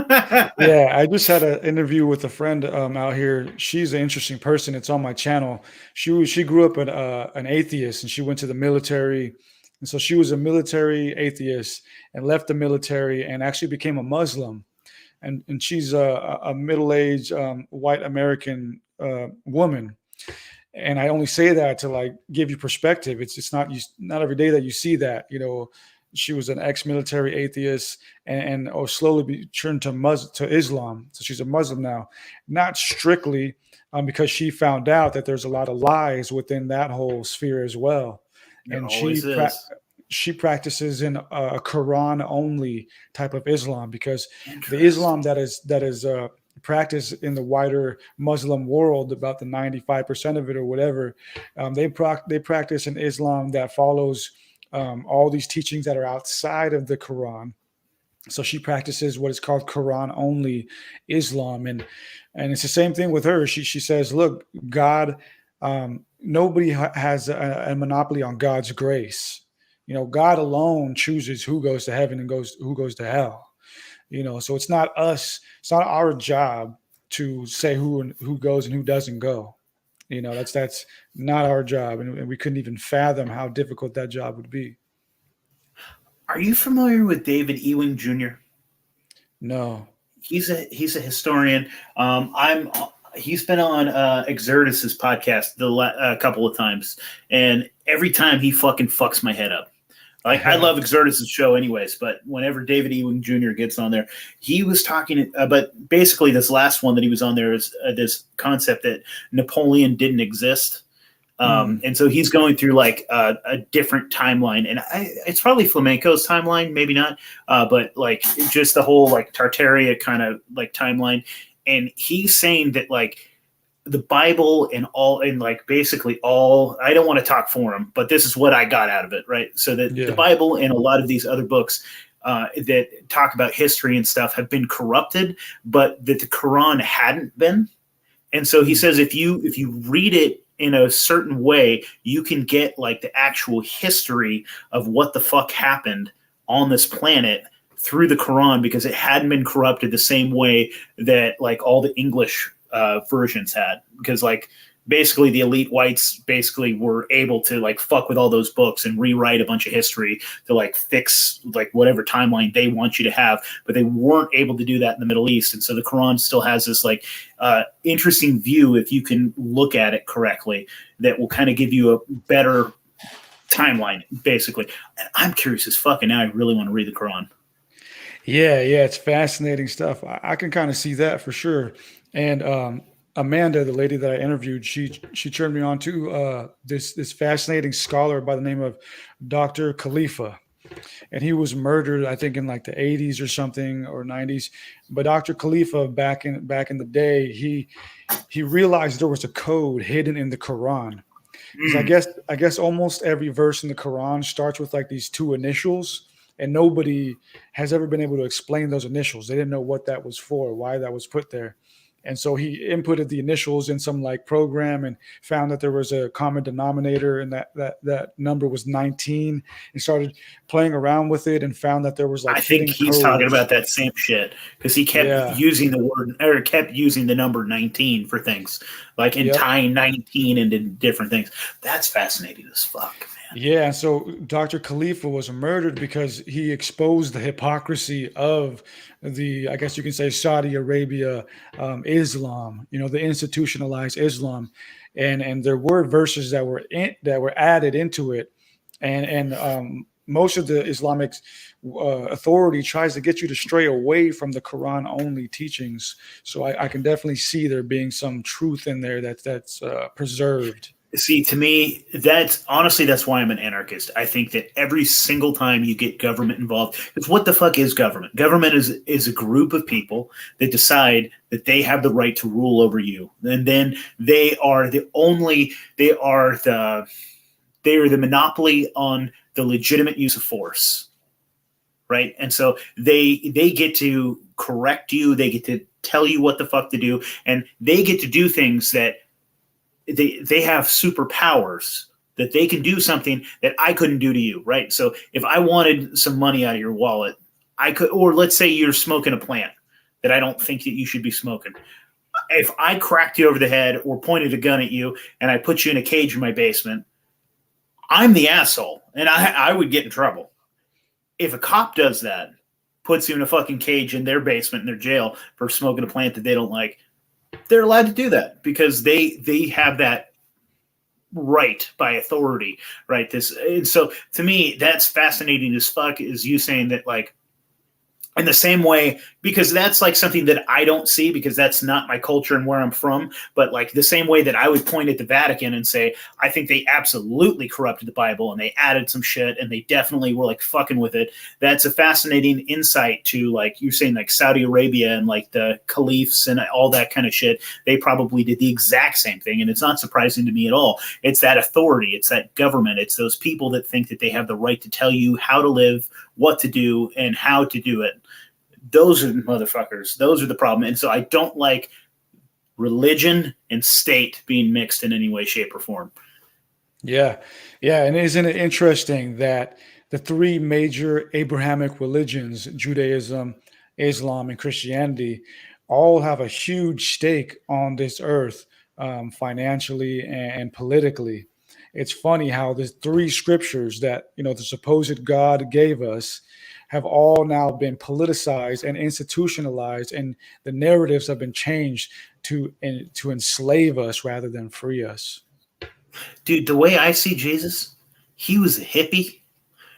Yeah. Yeah, I just had an interview with a friend out here. She's an interesting person. It's on my channel. She grew up an atheist, and she went to the military, and so she was a military atheist and left the military and actually became a Muslim. And she's a middle aged white American woman. And I only say that to like give you perspective. It's not every day that you see that. She was an ex-military atheist and slowly be turned to Islam. So she's a Muslim now, not strictly because she found out that there's a lot of lies within that whole sphere as well, There and always is. she practices in a Quran only type of Islam, because the Islam Interesting. that is practiced in the wider Muslim world, about the 95% of it or whatever, they practice an Islam that follows all these teachings that are outside of the Quran. So she practices what is called Quran only Islam, and it's the same thing with her. She says, look, God, nobody has a monopoly on God's grace. God alone chooses who goes to heaven and who goes to hell. So it's not us. It's not our job to say who goes and who doesn't go. That's not our job, and we couldn't even fathom how difficult that job would be. Are you familiar with David Ewing Jr.? No. He's a historian. I'm He's been on Exertus's podcast a couple of times, and every time he fucking fucks my head up. Like I love Exertus's show, anyways, but whenever David Ewing Jr. gets on there, he was talking. But basically, this last one that he was on there is this concept that Napoleon didn't exist. Mm, And so he's going through like a different timeline, and it's probably flamenco's timeline, maybe not, but like just the whole like Tartaria kind of like timeline. And he's saying that like the Bible and like basically all, I don't want to talk for him, but this is what I got out of it, right? So that the yeah. Bible and a lot of these other books that talk about history and stuff have been corrupted, but that the Quran hadn't been. And so he Mm, says if you read it in a certain way, you can get like the actual history of what the fuck happened on this planet through the Quran, because it hadn't been corrupted the same way that like all the English versions had. Because like basically the elite whites basically were able to like fuck with all those books and rewrite a bunch of history to like fix like whatever timeline they want you to have, but they weren't able to do that in the Middle East. And so the Quran still has this like interesting view, if you can look at it correctly, that will kind of give you a better timeline basically. And I'm curious as fuck, and now I really want to read the Quran. yeah, yeah, it's fascinating stuff. I can kind of see that for sure. And Amanda, the lady that I interviewed, she turned me on to this fascinating scholar by the name of Dr. Khalifa, and he was murdered, I think, in like the 80s or something, or 90s. But Dr. Khalifa, back in the day, he realized there was a code hidden in the Quran, because I Mm. guess I guess almost every verse in the Quran starts with like these two initials, and nobody has ever been able to explain those initials. They didn't know what that was for, why that was put there. And so he inputted the initials in some like program and found that there was a common denominator, and that number was 19, and started playing around with it and found that there was like I think hidden he's talking codes. about that same shit because he kept Yeah. using the word, or kept using the number 19 for things, like and Yep. tying 19 into different things. That's fascinating as fuck, man. Yeah, and so Dr. Khalifa was murdered because he exposed the hypocrisy of I guess you can say, Saudi Arabia, Islam. The institutionalized Islam, and there were verses that were added into it, and most of the Islamic authority tries to get you to stray away from the Quran only teachings. So I can definitely see there being some truth in there that's preserved. See, to me, that's why I'm an anarchist. I think that every single time you get government involved, because what the fuck is government? Government is a group of people that decide that they have the right to rule over you, and then they are the monopoly on the legitimate use of force, right? And so they get to correct you, they get to tell you what the fuck to do, and they get to do things that they have superpowers, that they can do something that I couldn't do to you, right? So if I wanted some money out of your wallet, I could, or let's say you're smoking a plant that I don't think that you should be smoking. If I cracked you over the head or pointed a gun at you and I put you in a cage in my basement, I'm the asshole and I would get in trouble. If a cop does that, puts you in a fucking cage in their basement in their jail for smoking a plant that they don't like, they're allowed to do that because they have that right by authority, right? This, and so to me that's fascinating as fuck, is you saying that like in the same way, because that's like something that I don't see because that's not my culture and where I'm from. But like the same way that I would point at the Vatican and say, I think they absolutely corrupted the Bible and they added some shit and they definitely were like fucking with it. That's a fascinating insight to, like you're saying, like Saudi Arabia and like the caliphs and all that kind of shit. They probably did the exact same thing. And it's not surprising to me at all. It's that authority. It's that government. It's those people that think that they have the right to tell you how to live, what to do, and how to do it. Those are the motherfuckers. Those are the problem. And so I don't like religion and state being mixed in any way, shape, or form. Yeah, yeah, and isn't it interesting that the three major Abrahamic religions, Judaism, Islam, and Christianity, all have a huge stake on this earth, financially and politically. It's funny how the three scriptures that the supposed God gave us have all now been politicized and institutionalized, and the narratives have been changed to enslave us rather than free us. Dude, the way I see Jesus, he was a hippie.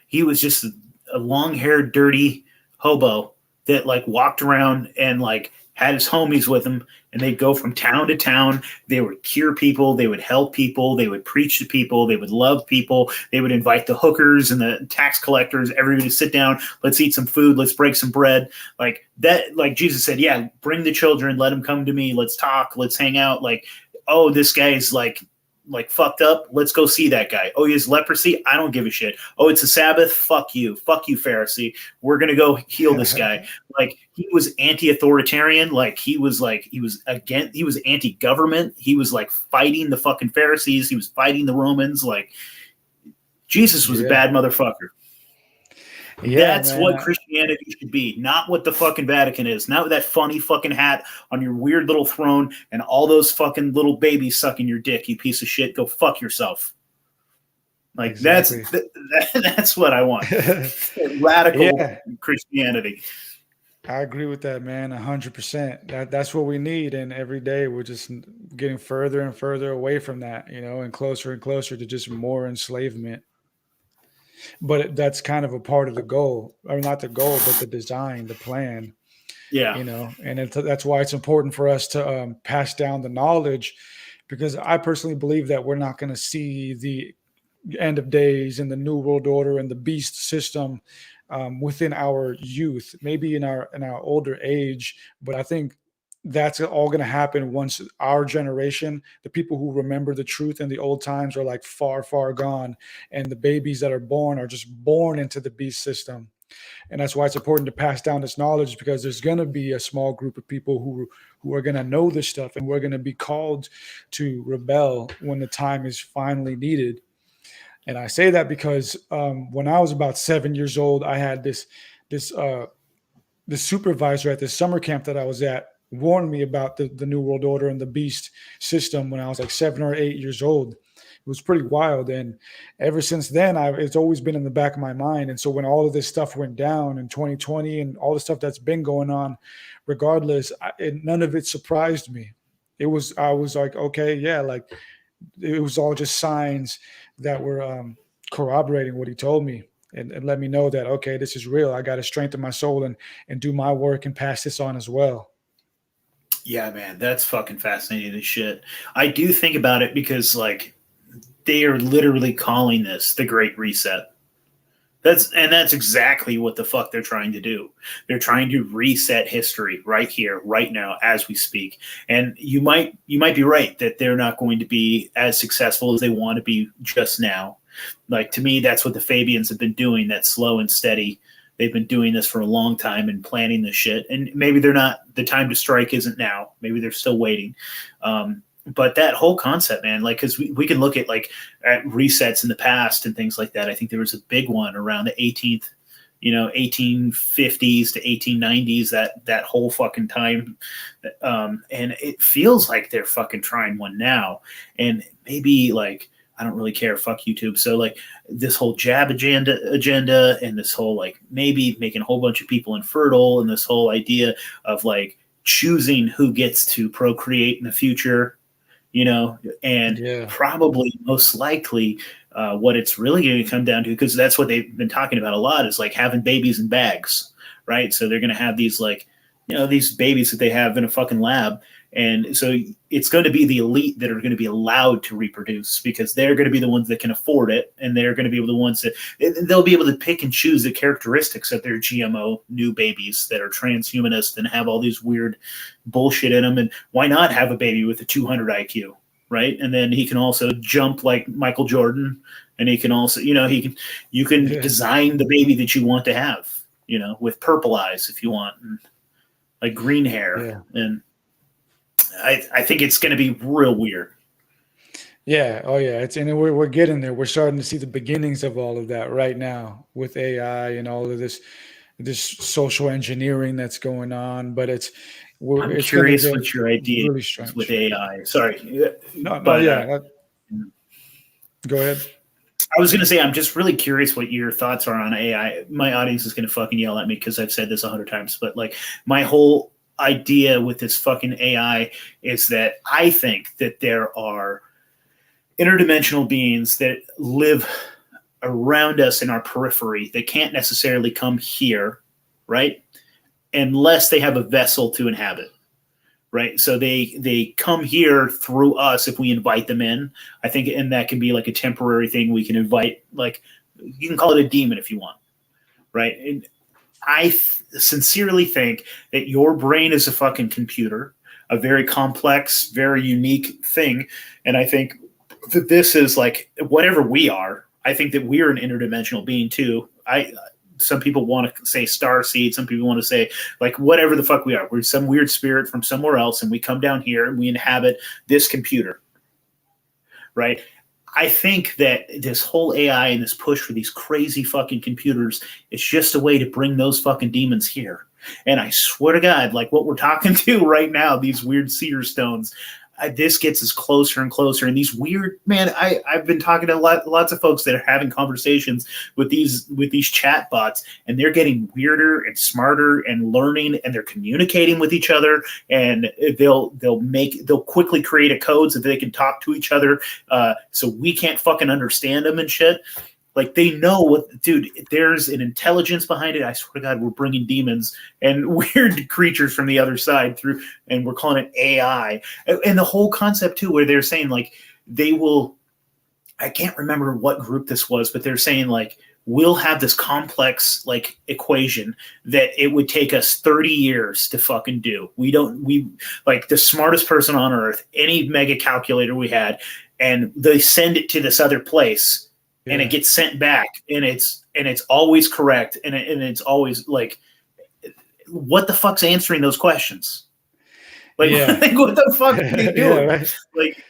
He was just a long-haired, dirty hobo that like walked around and like had his homies with him, and they'd go from town to town. They would cure people, they would help people, they would preach to people, they would love people, they would invite the hookers and the tax collectors, everybody to sit down, let's eat some food, let's break some bread. Like that, like Jesus said, yeah, bring the children, let them come to me, let's talk, let's hang out. Like, oh, this guy's like fucked up, let's go see that guy. Oh, he has leprosy, I don't give a shit. Oh, it's a Sabbath, fuck you, Pharisee, we're gonna go heal this guy. Like, he was anti-authoritarian, he was anti-government, he was like fighting the fucking Pharisees, he was fighting the Romans. Like, Jesus was a bad motherfucker. That's what Christianity should be, not what the fucking Vatican is. Not with that funny fucking hat on your weird little throne and all those fucking little babies sucking your dick, you piece of shit. Go fuck yourself. Like, exactly. That's what I want. Radical Christianity. I agree with that, man. 100%. That's what we need. And every day we're just getting further and further away from that, and closer to just more enslavement. But that's kind of a part of the goal, or not the goal, but the design, the plan. Yeah. And that's why it's important for us to pass down the knowledge, because I personally believe that we're not going to see the end of days and the New World Order and the beast system within our youth, maybe in our older age. But I think that's all going to happen once our generation, the people who remember the truth in the old times, are like far, far gone. And the babies that are born are just born into the beast system. And that's why it's important to pass down this knowledge, because there's going to be a small group of people who are going to know this stuff, and we're going to be called to rebel when the time is finally needed. And I say that because when I was about 7 years old, I had this supervisor at this summer camp that I was at warned me about the New World Order and the beast system when I was like 7 or 8 years old. It was pretty wild. And ever since then, it's always been in the back of my mind. And so when all of this stuff went down in 2020 and all the stuff that's been going on, regardless, none of it surprised me. I was like, okay, yeah, like it was all just signs that were corroborating what he told me. And let me know that, okay, this is real. I got to strengthen my soul and do my work and pass this on as well. Yeah, man, that's fucking fascinating as shit. I do think about it because, like, they are literally calling this the Great Reset. That's exactly what the fuck they're trying to do. They're trying to reset history right here, right now, as we speak. And you might be right that they're not going to be as successful as they want to be just now. Like, to me, that's what the Fabians have been doing. That slow and steady. They've been doing this for a long time and planning this shit. And maybe they're not. The time to strike isn't now. Maybe they're still waiting. But that whole concept, man, like, because we can look at at resets in the past and things like that. I think there was a big one around the 1850s to 1890s, that whole fucking time. And it feels like they're fucking trying one now. And maybe, like, I don't really care, fuck YouTube. So, like, this whole jab agenda and this whole, like, maybe making a whole bunch of people infertile, and this whole idea of, like, choosing who gets to procreate in the future, and probably most likely what it's really going to come down to, because that's what they've been talking about a lot, is like having babies in bags, right? So they're going to have these, like, these babies that they have in a fucking lab. And so it's going to be the elite that are going to be allowed to reproduce, because they're going to be the ones that can afford it. And they're going to be the ones that they'll be able to pick and choose the characteristics of their GMO new babies that are transhumanist and have all these weird bullshit in them. And why not have a baby with a 200 IQ, right? And then he can also jump like Michael Jordan. And he can also, you can design the baby that you want to have, with purple eyes if you want, and like green hair. Yeah. And I think it's going to be real weird. Yeah. Oh, yeah. And we're getting there. We're starting to see the beginnings of all of that right now with AI and all of this social engineering that's going on. But it's curious what your idea really is with AI. Sorry, no, yeah. Go ahead. I was going to say, I'm just really curious what your thoughts are on AI. My audience is going to fucking yell at me because I've said this 100 times, but like my whole idea with this fucking AI is that I think that there are interdimensional beings that live around us in our periphery. They can't necessarily come here, right? Unless they have a vessel to inhabit. Right, so they come here through us if we invite them in. I think, and that can be like a temporary thing. We can invite, like, you can call it a demon if you want, right? And I sincerely think that your brain is a fucking computer, a very complex, very unique thing, and I think that this is like whatever we are. I think that we're an interdimensional being too. Some people want to say star seed. Some people want to say like whatever the fuck we are. We're some weird spirit from somewhere else, and we come down here and we inhabit this computer, right? I think that this whole AI and this push for these crazy fucking computers is just a way to bring those fucking demons here. And I swear to God, like what we're talking to right now, these weird seer stones, this gets us closer and closer. And these weird, man, I've been talking to lots of folks that are having conversations with these chat bots, and they're getting weirder and smarter and learning, and they're communicating with each other, and they'll quickly create a code so that they can talk to each other, so we can't fucking understand them and shit. Like they know what, dude, there's an intelligence behind it. I swear to God, we're bringing demons and weird creatures from the other side through, and we're calling it AI. And the whole concept too, where they're saying like they will, I can't remember what group this was, but they're saying like, we'll have this complex like equation that it would take us 30 years to fucking do. We like the smartest person on earth, any mega calculator we had, and they send it to this other place. Yeah. And it gets sent back, and it's always correct, and it's always like, what the fuck's answering those questions? Like, yeah. like what the fuck are you doing? Yeah, right. Like,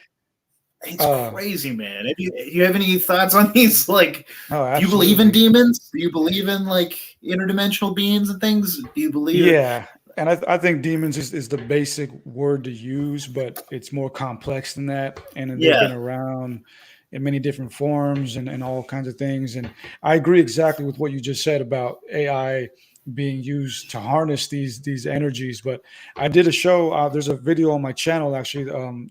it's crazy, man. Do you have any thoughts on these? Like, do you believe in demons? Do you believe in like interdimensional beings and things? Do you believe? Yeah. And I think demons is the basic word to use, but it's more complex than that. And they've been around in many different forms and all kinds of things. And I agree exactly with what you just said about AI being used to harness these energies. But I did a show, there's a video on my channel actually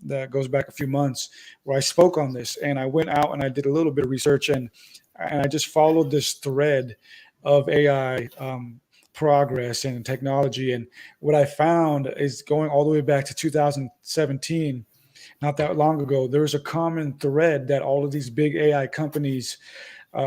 that goes back a few months where I spoke on this, and I went out and I did a little bit of research, and I just followed this thread of AI progress and technology. And what I found is going all the way back to 2017, not that long ago, there's a common thread that all of these big AI companies,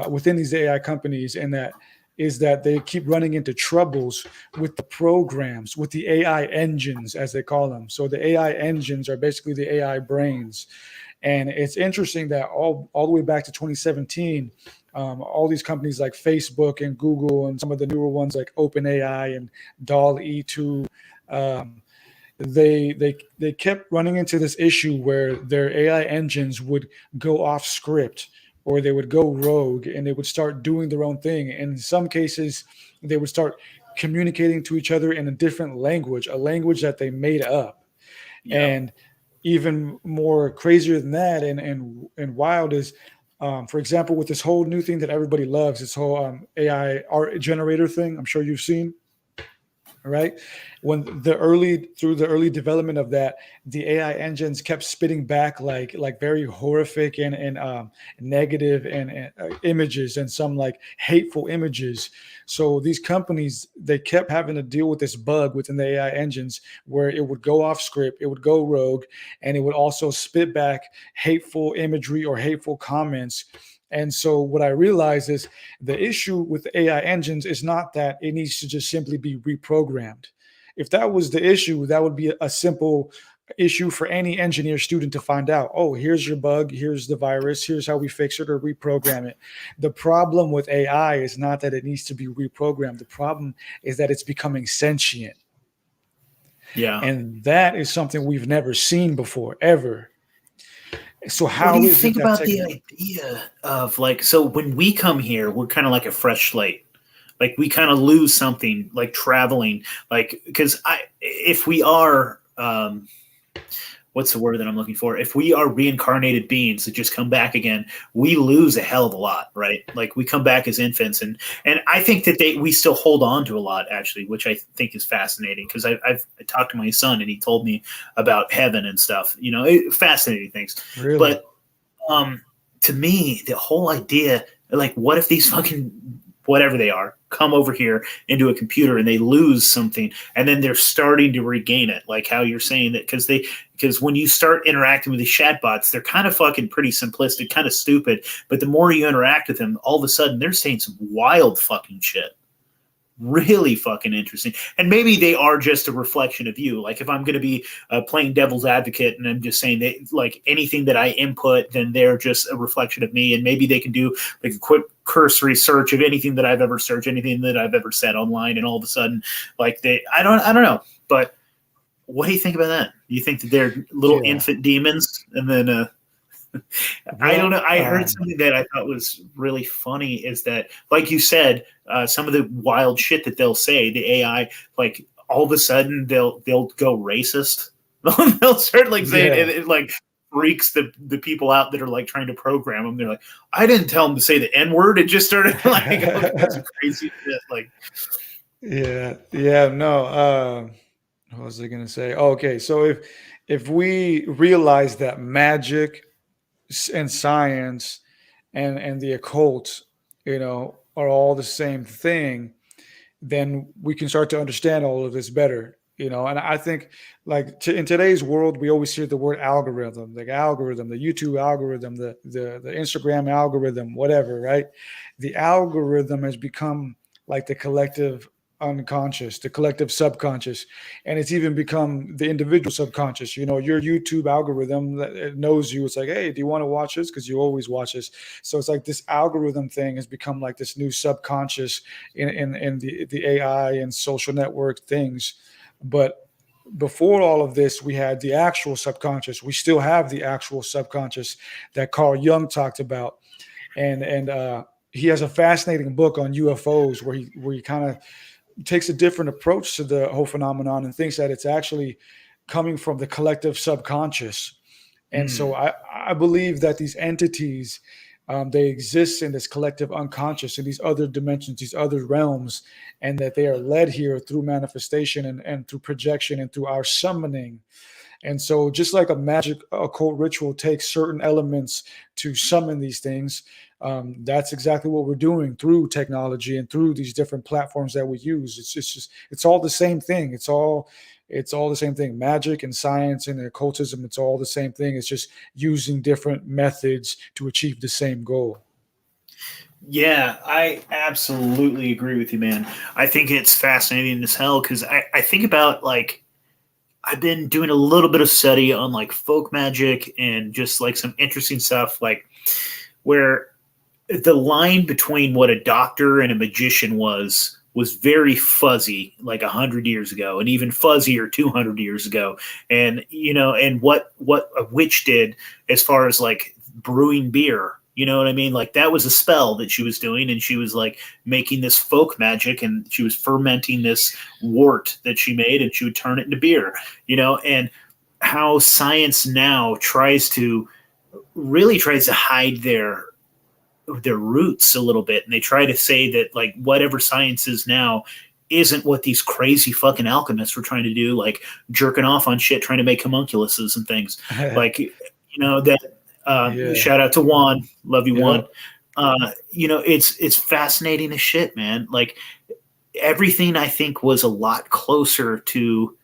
within these AI companies, and that is that they keep running into troubles with the programs, with the AI engines, as they call them. So the AI engines are basically the AI brains. And it's interesting that all the way back to 2017, all these companies like Facebook and Google and some of the newer ones like OpenAI and DALL-E 2, they kept running into this issue where their AI engines would go off script, or they would go rogue, and they would start doing their own thing. And in some cases, they would start communicating to each other in a different language, a language that they made up. Yeah. And even more crazier than that and wild is, for example, with this whole new thing that everybody loves, this whole AI art generator thing, I'm sure you've seen. Right, when through the early development of that, the AI engines kept spitting back like very horrific and negative and images, and some like hateful images. So these companies, they kept having to deal with this bug within the AI engines where it would go off script, it would go rogue, and it would also spit back hateful imagery or hateful comments. And so what I realized is the issue with AI engines is not that it needs to just simply be reprogrammed. If that was the issue, that would be a simple issue for any engineer student to find out. Oh, here's your bug, here's the virus, here's how we fix it or reprogram it. The problem with AI is not that it needs to be reprogrammed. The problem is that it's becoming sentient. Yeah. And that is something we've never seen before, ever. So how what do you think about the idea of like, so when we come here, we're kind of like a fresh slate. Like we kind of lose something, like traveling, like, because if we are, what's the word that I'm looking for? If we are reincarnated beings that just come back again, we lose a hell of a lot, right? Like we come back as infants, and I think that we still hold on to a lot actually, which I think is fascinating because I've talked to my son and he told me about heaven and stuff. Fascinating things. Really? But to me, the whole idea, like, what if these fucking whatever they are come over here into a computer and they lose something and then they're starting to regain it, like how you're saying that, because when you start interacting with the chatbots, they're kind of fucking pretty simplistic, kind of stupid, but the more you interact with them, all of a sudden they're saying some wild fucking shit, really fucking interesting. And maybe they are just a reflection of you. Like if I'm going to be playing devil's advocate and I'm just saying that like anything that I input, then they're just a reflection of me. And maybe they can do like a quick cursory search of anything that I've ever searched, anything that I've ever said online. And all of a sudden, like I don't know. But what do you think about that? You think that they're little infant demons? And then, I don't know. I heard something that I thought was really funny is that, like you said, some of the wild shit that they'll say, the AI, like all of a sudden they'll go racist. They'll start like saying it like freaks the people out that are like trying to program them. They're like, I didn't tell them to say the N-word. It just started like all kinds of crazy shit. Like, no. What was I gonna say? Okay, so if we realize that magic and science and the occult, are all the same thing, then we can start to understand all of this better. And I think like in today's world, we always hear the word algorithm, like algorithm, the YouTube algorithm, the Instagram algorithm, whatever, right? The algorithm has become like the collective unconscious, the collective subconscious, and it's even become the individual subconscious. Your YouTube algorithm that it knows you. It's like, hey, do you want to watch this? Because you always watch this. So it's like this algorithm thing has become like this new subconscious in the AI and social network things. But before all of this, we had the actual subconscious. We still have the actual subconscious that Carl Jung talked about, and he has a fascinating book on UFOs where he kind of takes a different approach to the whole phenomenon and thinks that it's actually coming from the collective subconscious. And so I believe that these entities, they exist in this collective unconscious, in these other dimensions, these other realms, and that they are led here through manifestation and through projection and through our summoning. And so just like a magic occult ritual takes certain elements to summon these things, that's exactly what we're doing through technology and through these different platforms that we use. It's all the same thing. It's all the same thing. Magic and science and occultism, it's all the same thing. It's just using different methods to achieve the same goal. Yeah, I absolutely agree with you, man. I think it's fascinating as hell because I think about like I've been doing a little bit of study on like folk magic and just like some interesting stuff, like where the line between what a doctor and a magician was very fuzzy like 100 years ago, and even fuzzier 200 years ago. And and what a witch did as far as like brewing beer, you know what I mean? Like that was a spell that she was doing, and she was like making this folk magic, and she was fermenting this wort that she made, and she would turn it into beer, and how science now tries to hide their roots a little bit, and they try to say that like whatever science is now isn't what these crazy fucking alchemists were trying to do, like jerking off on shit trying to make homunculuses and things. Like that shout out to Juan, love you, Juan. It's fascinating as shit, man. Like everything I think was a lot closer to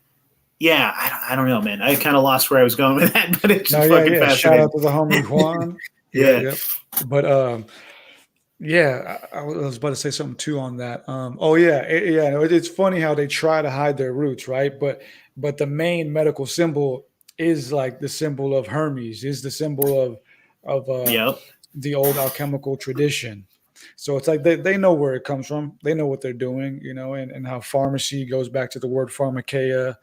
I don't know, man. I kind of lost where I was going with that, but it's fucking fascinating. Shout out to the homie Juan. Yeah. But I was about to say something too on that. It's funny how they try to hide their roots, right? But the main medical symbol is like the symbol of Hermes, is the symbol of the old alchemical tradition. So it's like they know where it comes from. They know what they're doing, and how pharmacy goes back to the word pharmakeia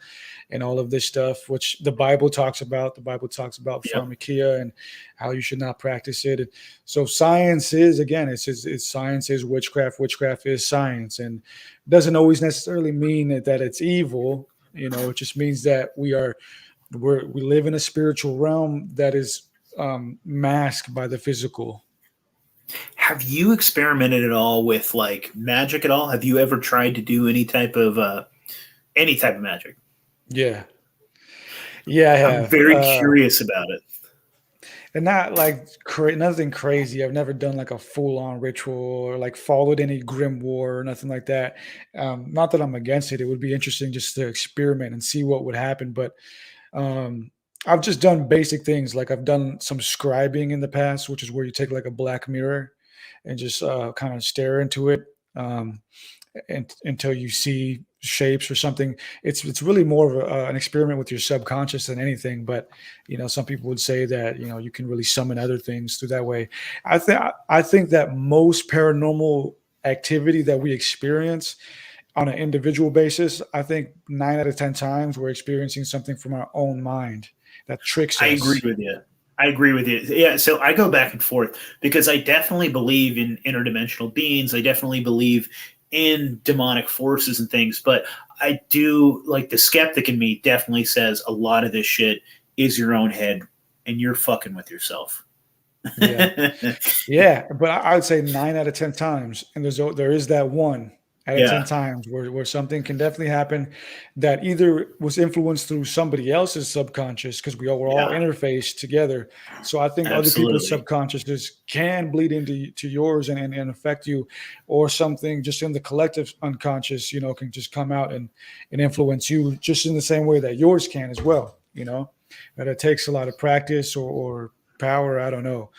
and all of this stuff, which the Bible talks about. The Bible talks about pharmakeia and how you should not practice it. And so science is, again, it's science is witchcraft. Witchcraft is science, and doesn't always necessarily mean that it's evil. It just means that we are We live in a spiritual realm that is masked by the physical. Have you experimented at all with like magic at all? Have you ever tried to do any type of magic? Yeah, yeah, I I'm have. very curious about it. And not like nothing crazy. I've never done like a full on ritual or like followed any grim war or nothing like that. Not that I'm against it. It would be interesting just to experiment and see what would happen. But um, I've just done basic things. Like I've done some scribing in the past, which is where you take like a black mirror and just kind of stare into it. Until you see shapes or something. It's really more of an experiment with your subconscious than anything. But some people would say that you can really summon other things through that way. I think that most paranormal activity that we experience on an individual basis, I think 9 out of 10 times we're experiencing something from our own mind that tricks I agree us. with you. I agree with you. Yeah, so I go back and forth because I definitely believe in interdimensional beings. I definitely believe in demonic forces and things, but I do like the skeptic in me definitely says a lot of this shit is your own head and you're fucking with yourself. Yeah. Yeah, but I would say 9 out of 10 times, and there is that 1 out of 10 Yeah, times where something can definitely happen that either was influenced through somebody else's subconscious because we all were all yeah, interfaced together. So I think other people's absolutely. subconsciouses can bleed into yours and affect you, or something just in the collective unconscious, can just come out and influence you just in the same way that yours can as well. That it takes a lot of practice or power. I don't know.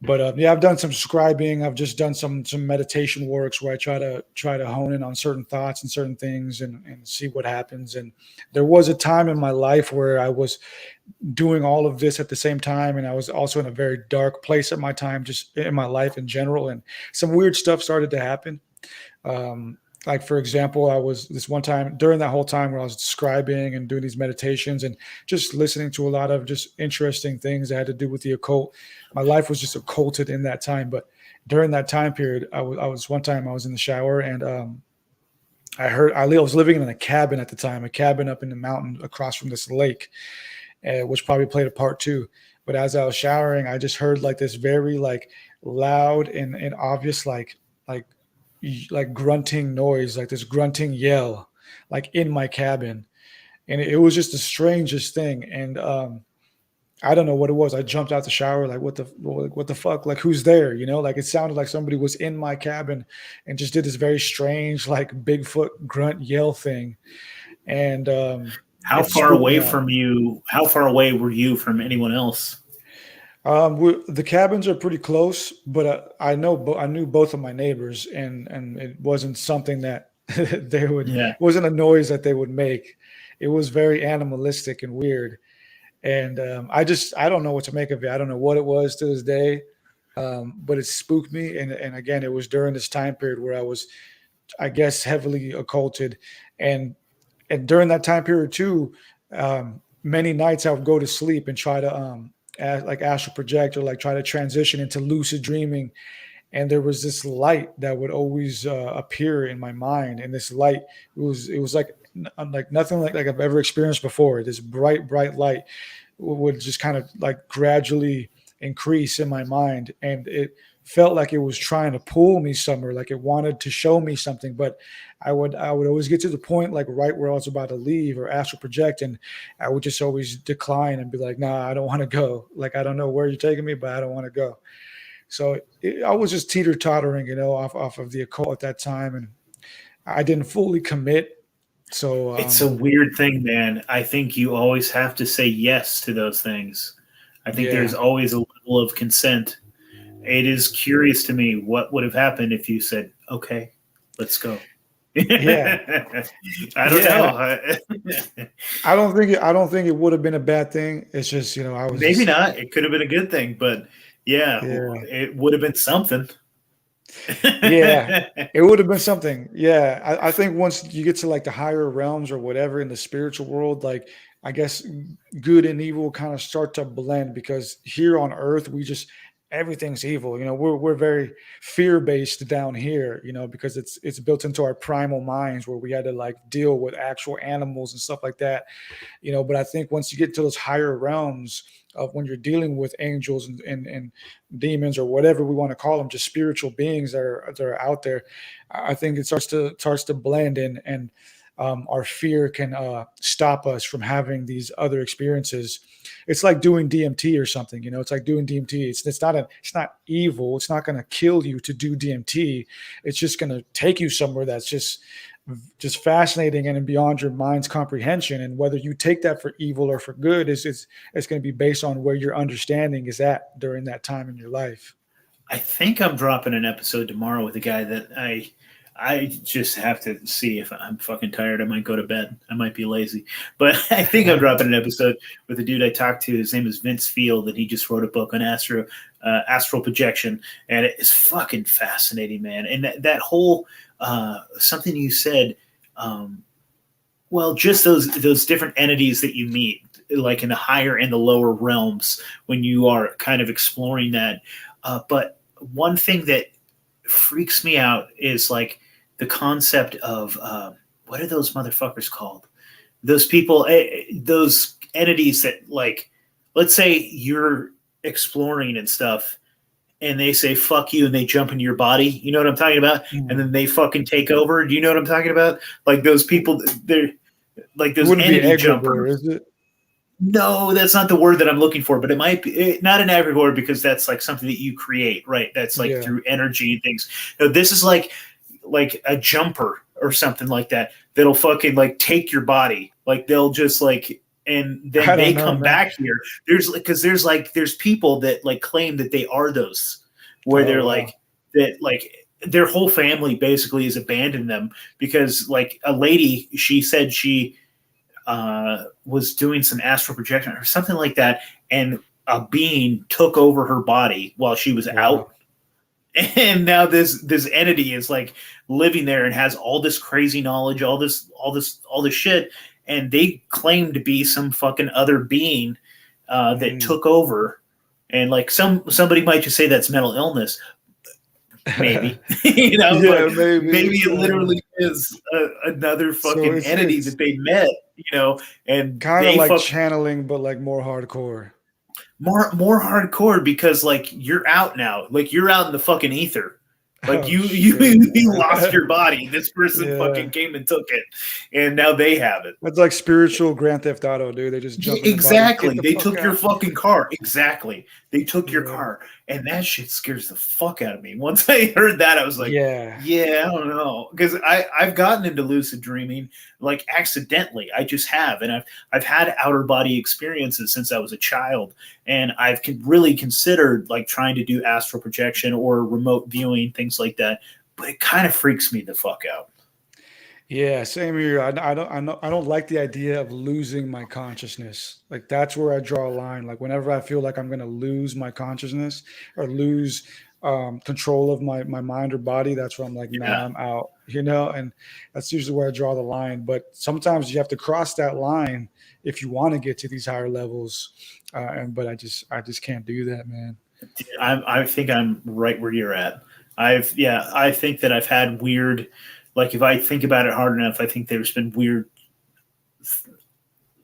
But yeah, I've done some scribing. I've just done some meditation works where I try to hone in on certain thoughts and certain things and see what happens. And there was a time in my life where I was doing all of this at the same time, and I was also in a very dark place at my time, just in my life in general. And some weird stuff started to happen. Like for example, I was this one time during that whole time where I was scribing and doing these meditations and just listening to a lot of just interesting things that had to do with the occult. My life was just occulted in that time. But during that time period, I was one time I was in the shower and I was living in a cabin at the time, a cabin up in the mountain across from this lake, which probably played a part too. But as I was showering, I just heard like this very like loud and obvious like like grunting noise, like this grunting yell, like in my cabin, and it was just the strangest thing. And I don't know what it was. I jumped out the shower, like what the fuck, like who's there? Like it sounded like somebody was in my cabin and just did this very strange, like Bigfoot grunt yell thing, and How it far spooked me away out. from you? How far away were you from anyone else? The cabins are pretty close, but I knew both of my neighbors, and it wasn't something that they would. Yeah. It wasn't a noise that they would make. It was very animalistic and weird, and I don't know what to make of it. I don't know what it was to this day, but it spooked me. And again, it was during this time period where I was, I guess, heavily occulted, and and during that time period too, many nights I would go to sleep and try to like astral project or like try to transition into lucid dreaming. And there was this light that would always appear in my mind, and this light it was like like nothing like I've ever experienced before. This bright light would just kind of like gradually increase in my mind, and it felt like it was trying to pull me somewhere, like it wanted to show me something. But I would always get to the point like right where I was about to leave or astral project, and I would just always decline and be like, nah, I don't want to go. Like, I don't know where you're taking me, but I don't want to go. So I was just teeter tottering, off of the occult at that time, and I didn't fully commit. So It's a weird thing, man. I think you always have to say yes to those things. I think there's yeah, always a level of consent. It is curious to me what would have happened if you said, "Okay, let's go." yeah, I don't yeah. know. I don't think it would have been a bad thing. It's just, I was Maybe just, not. It could have been a good thing, but yeah, yeah, it would have been something. yeah. It would have been something. Yeah. I think once you get to like the higher realms or whatever in the spiritual world, like I guess good and evil kind of start to blend because here on earth, we just everything's evil. We're very fear based down here, because it's built into our primal minds where we had to like deal with actual animals and stuff like that. But I think once you get to those higher realms of when you're dealing with angels and demons or whatever we want to call them, just spiritual beings that are out there, I think it starts to blend in, and our fear can stop us from having these other experiences. It's like doing DMT or something. It's like doing DMT. It's not evil. It's not going to kill you to do DMT. It's just going to take you somewhere that's just fascinating and beyond your mind's comprehension. And whether you take that for evil or for good is it's going to be based on where your understanding is at during that time in your life. I think I'm dropping an episode tomorrow with a guy that I just have to see. If I'm fucking tired, I might go to bed. I might be lazy, but I think I'm dropping an episode with a dude I talked to. His name is Vince Field, and he just wrote a book on astral projection, and it's fucking fascinating, man. And that whole something you said, well, just those different entities that you meet, like in the higher and the lower realms, when you are kind of exploring that. But one thing that freaks me out is like the concept of what are those motherfuckers called? Those people, those entities that, like, let's say you're exploring and stuff, and they say "fuck you" and they jump into your body. You know what I'm talking about? Mm. And then they fucking take over. Do you know what I'm talking about? Like those people, they're like those Wouldn't be entity egregore, jumpers. is it? No, that's not the word that I'm looking for, but it might be not an egregore, because that's like something that you create, right? That's like Yeah. through energy and things. No, this is like a jumper or something like that that'll fucking like take your body. Like they'll just like, and then I they don't know, come man. back here. There's people that like claim that they are those, where Oh, they're wow. like that, like their whole family basically has abandoned them, because like a lady, she said she was doing some astral projection or something like that, and a being took over her body while she was Wow. out, and now this entity is like living there and has all this crazy knowledge, all this shit, and they claim to be some fucking other being that took over, and like somebody might just say that's mental illness, maybe. Yeah, But maybe. maybe it literally is another So fucking entity it's that they met, and kind of they like channeling, but like more hardcore. more hardcore, because like you're out now, like you're out in the fucking ether. Like Oh you shit, you man. lost your body. This person Yeah. fucking came and took it, and now they have it. That's like spiritual Grand Theft Auto, dude. They just jump in the body. Get Exactly. the They fuck took your out. fucking car. Exactly. They took your Yeah. car. And that shit scares the fuck out of me. Once I heard that, I was like, Yeah. yeah, I don't know. Because I've gotten into lucid dreaming, like accidentally. I just have. And I've had outer body experiences since I was a child. And I've really considered like trying to do astral projection or remote viewing, things like that. But it kind of freaks me the fuck out. Yeah, same here. I don't like the idea of losing my consciousness. Like that's where I draw a line. Like whenever I feel like I'm gonna lose my consciousness or lose control of my mind or body, that's where I'm like, Yeah. nah, I'm out. And that's usually where I draw the line. But sometimes you have to cross that line if you want to get to these higher levels. But I just can't do that, man. I think I'm right where you're at. I think that I've had weird, like if I think about it hard enough, I think there's been weird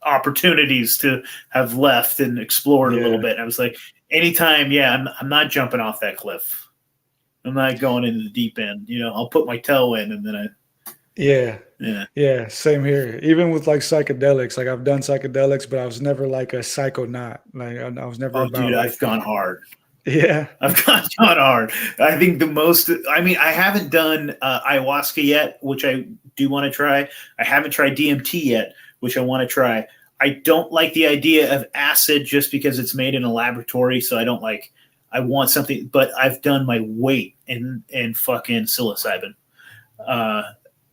opportunities to have left and explored a little Yeah. bit. And I was like, anytime, yeah, I'm not jumping off that cliff. I'm not going into the deep end. I'll put my toe in, and then Yeah. yeah. Yeah, same here. Even with like psychedelics, like I've done psychedelics, but I was never like a psychonaut. Like I was never Oh, dude, about like, I've gone hard. yeah, I've gone hard. I think the most. I mean, I haven't done ayahuasca yet, which I do want to try. I haven't tried DMT yet, which I want to try. I don't like the idea of acid just because it's made in a laboratory. So I don't like. I want something, but I've done my weight in fucking psilocybin.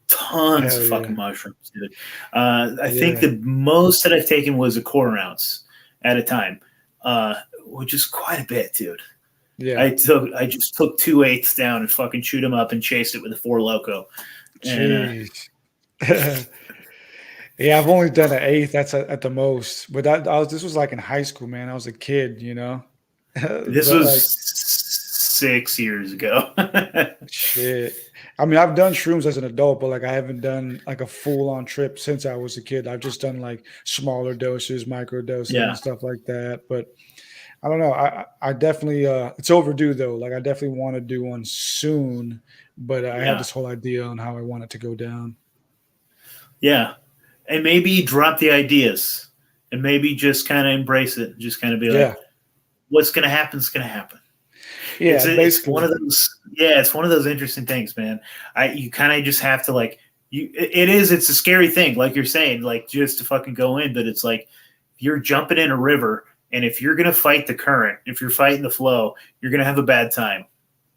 Tons hell of fucking yeah, mushrooms, dude. I think yeah, the most that I've taken was a quarter ounce at a time, which is quite a bit, dude. yeah. I just took 2/8 down and fucking chewed them up and chased it with a Four Loco. And Jeez. Yeah, I've only done an eighth. That's at the most. But this was like in high school, man. I was a kid. this But was like, 6 years ago. Shit. I mean, I've done shrooms as an adult, but like I haven't done like a full on trip since I was a kid. I've just done like smaller doses, micro dosing and Yeah, stuff like that. But I don't know. I definitely it's overdue though. Like I definitely want to do one soon, but I have yeah, this whole idea on how I want it to go down. yeah. And maybe drop the ideas, and maybe just kind of embrace it, and just kind of be like, Yeah. "What's going to happen is going to happen." Yeah, It's one basically. of those, yeah, it's one of those interesting things, man. You kind of just have to like it's a scary thing, like you're saying, like just to fucking go in, but it's like you're jumping in a river, and if you're gonna fight the current, if you're fighting the flow, you're gonna have a bad time.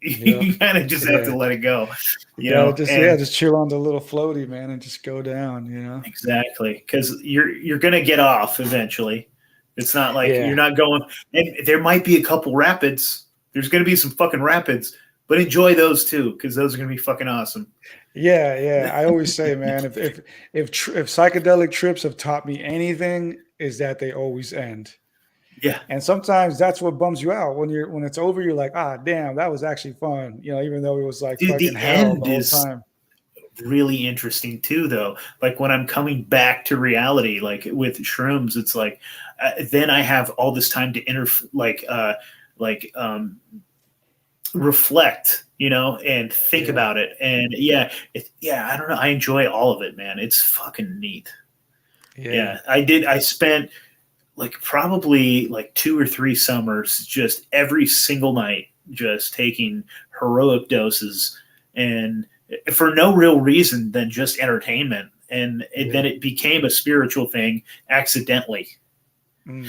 Yeah. You kind of just have to Yeah. let it go, You gotta just yeah, and just chill on the little floaty, man, and just go down, you know? exactly, because you're gonna get off eventually. It's not like you're Yeah. not going, and there might be a couple rapids. There's gonna be some fucking rapids, but enjoy those too, because those are gonna be fucking awesome. Yeah, yeah. I always say, man, if psychedelic trips have taught me anything, is that they always end. Yeah, And sometimes that's what bums you out when it's over. You're like, ah, damn, that was actually fun. You know, even though it was like dude, fucking the hell the end whole is time. really interesting too, though. Like when I'm coming back to reality, like with shrooms, it's like then I have all this time to like reflect, and think Yeah, about it. And yeah, I don't know. I enjoy all of it, man. It's fucking neat. yeah, Yeah, I did. I spent like probably like 2 or 3 summers just every single night just taking heroic doses, and for no real reason than just entertainment, and then yeah. it became a spiritual thing accidentally. Mm,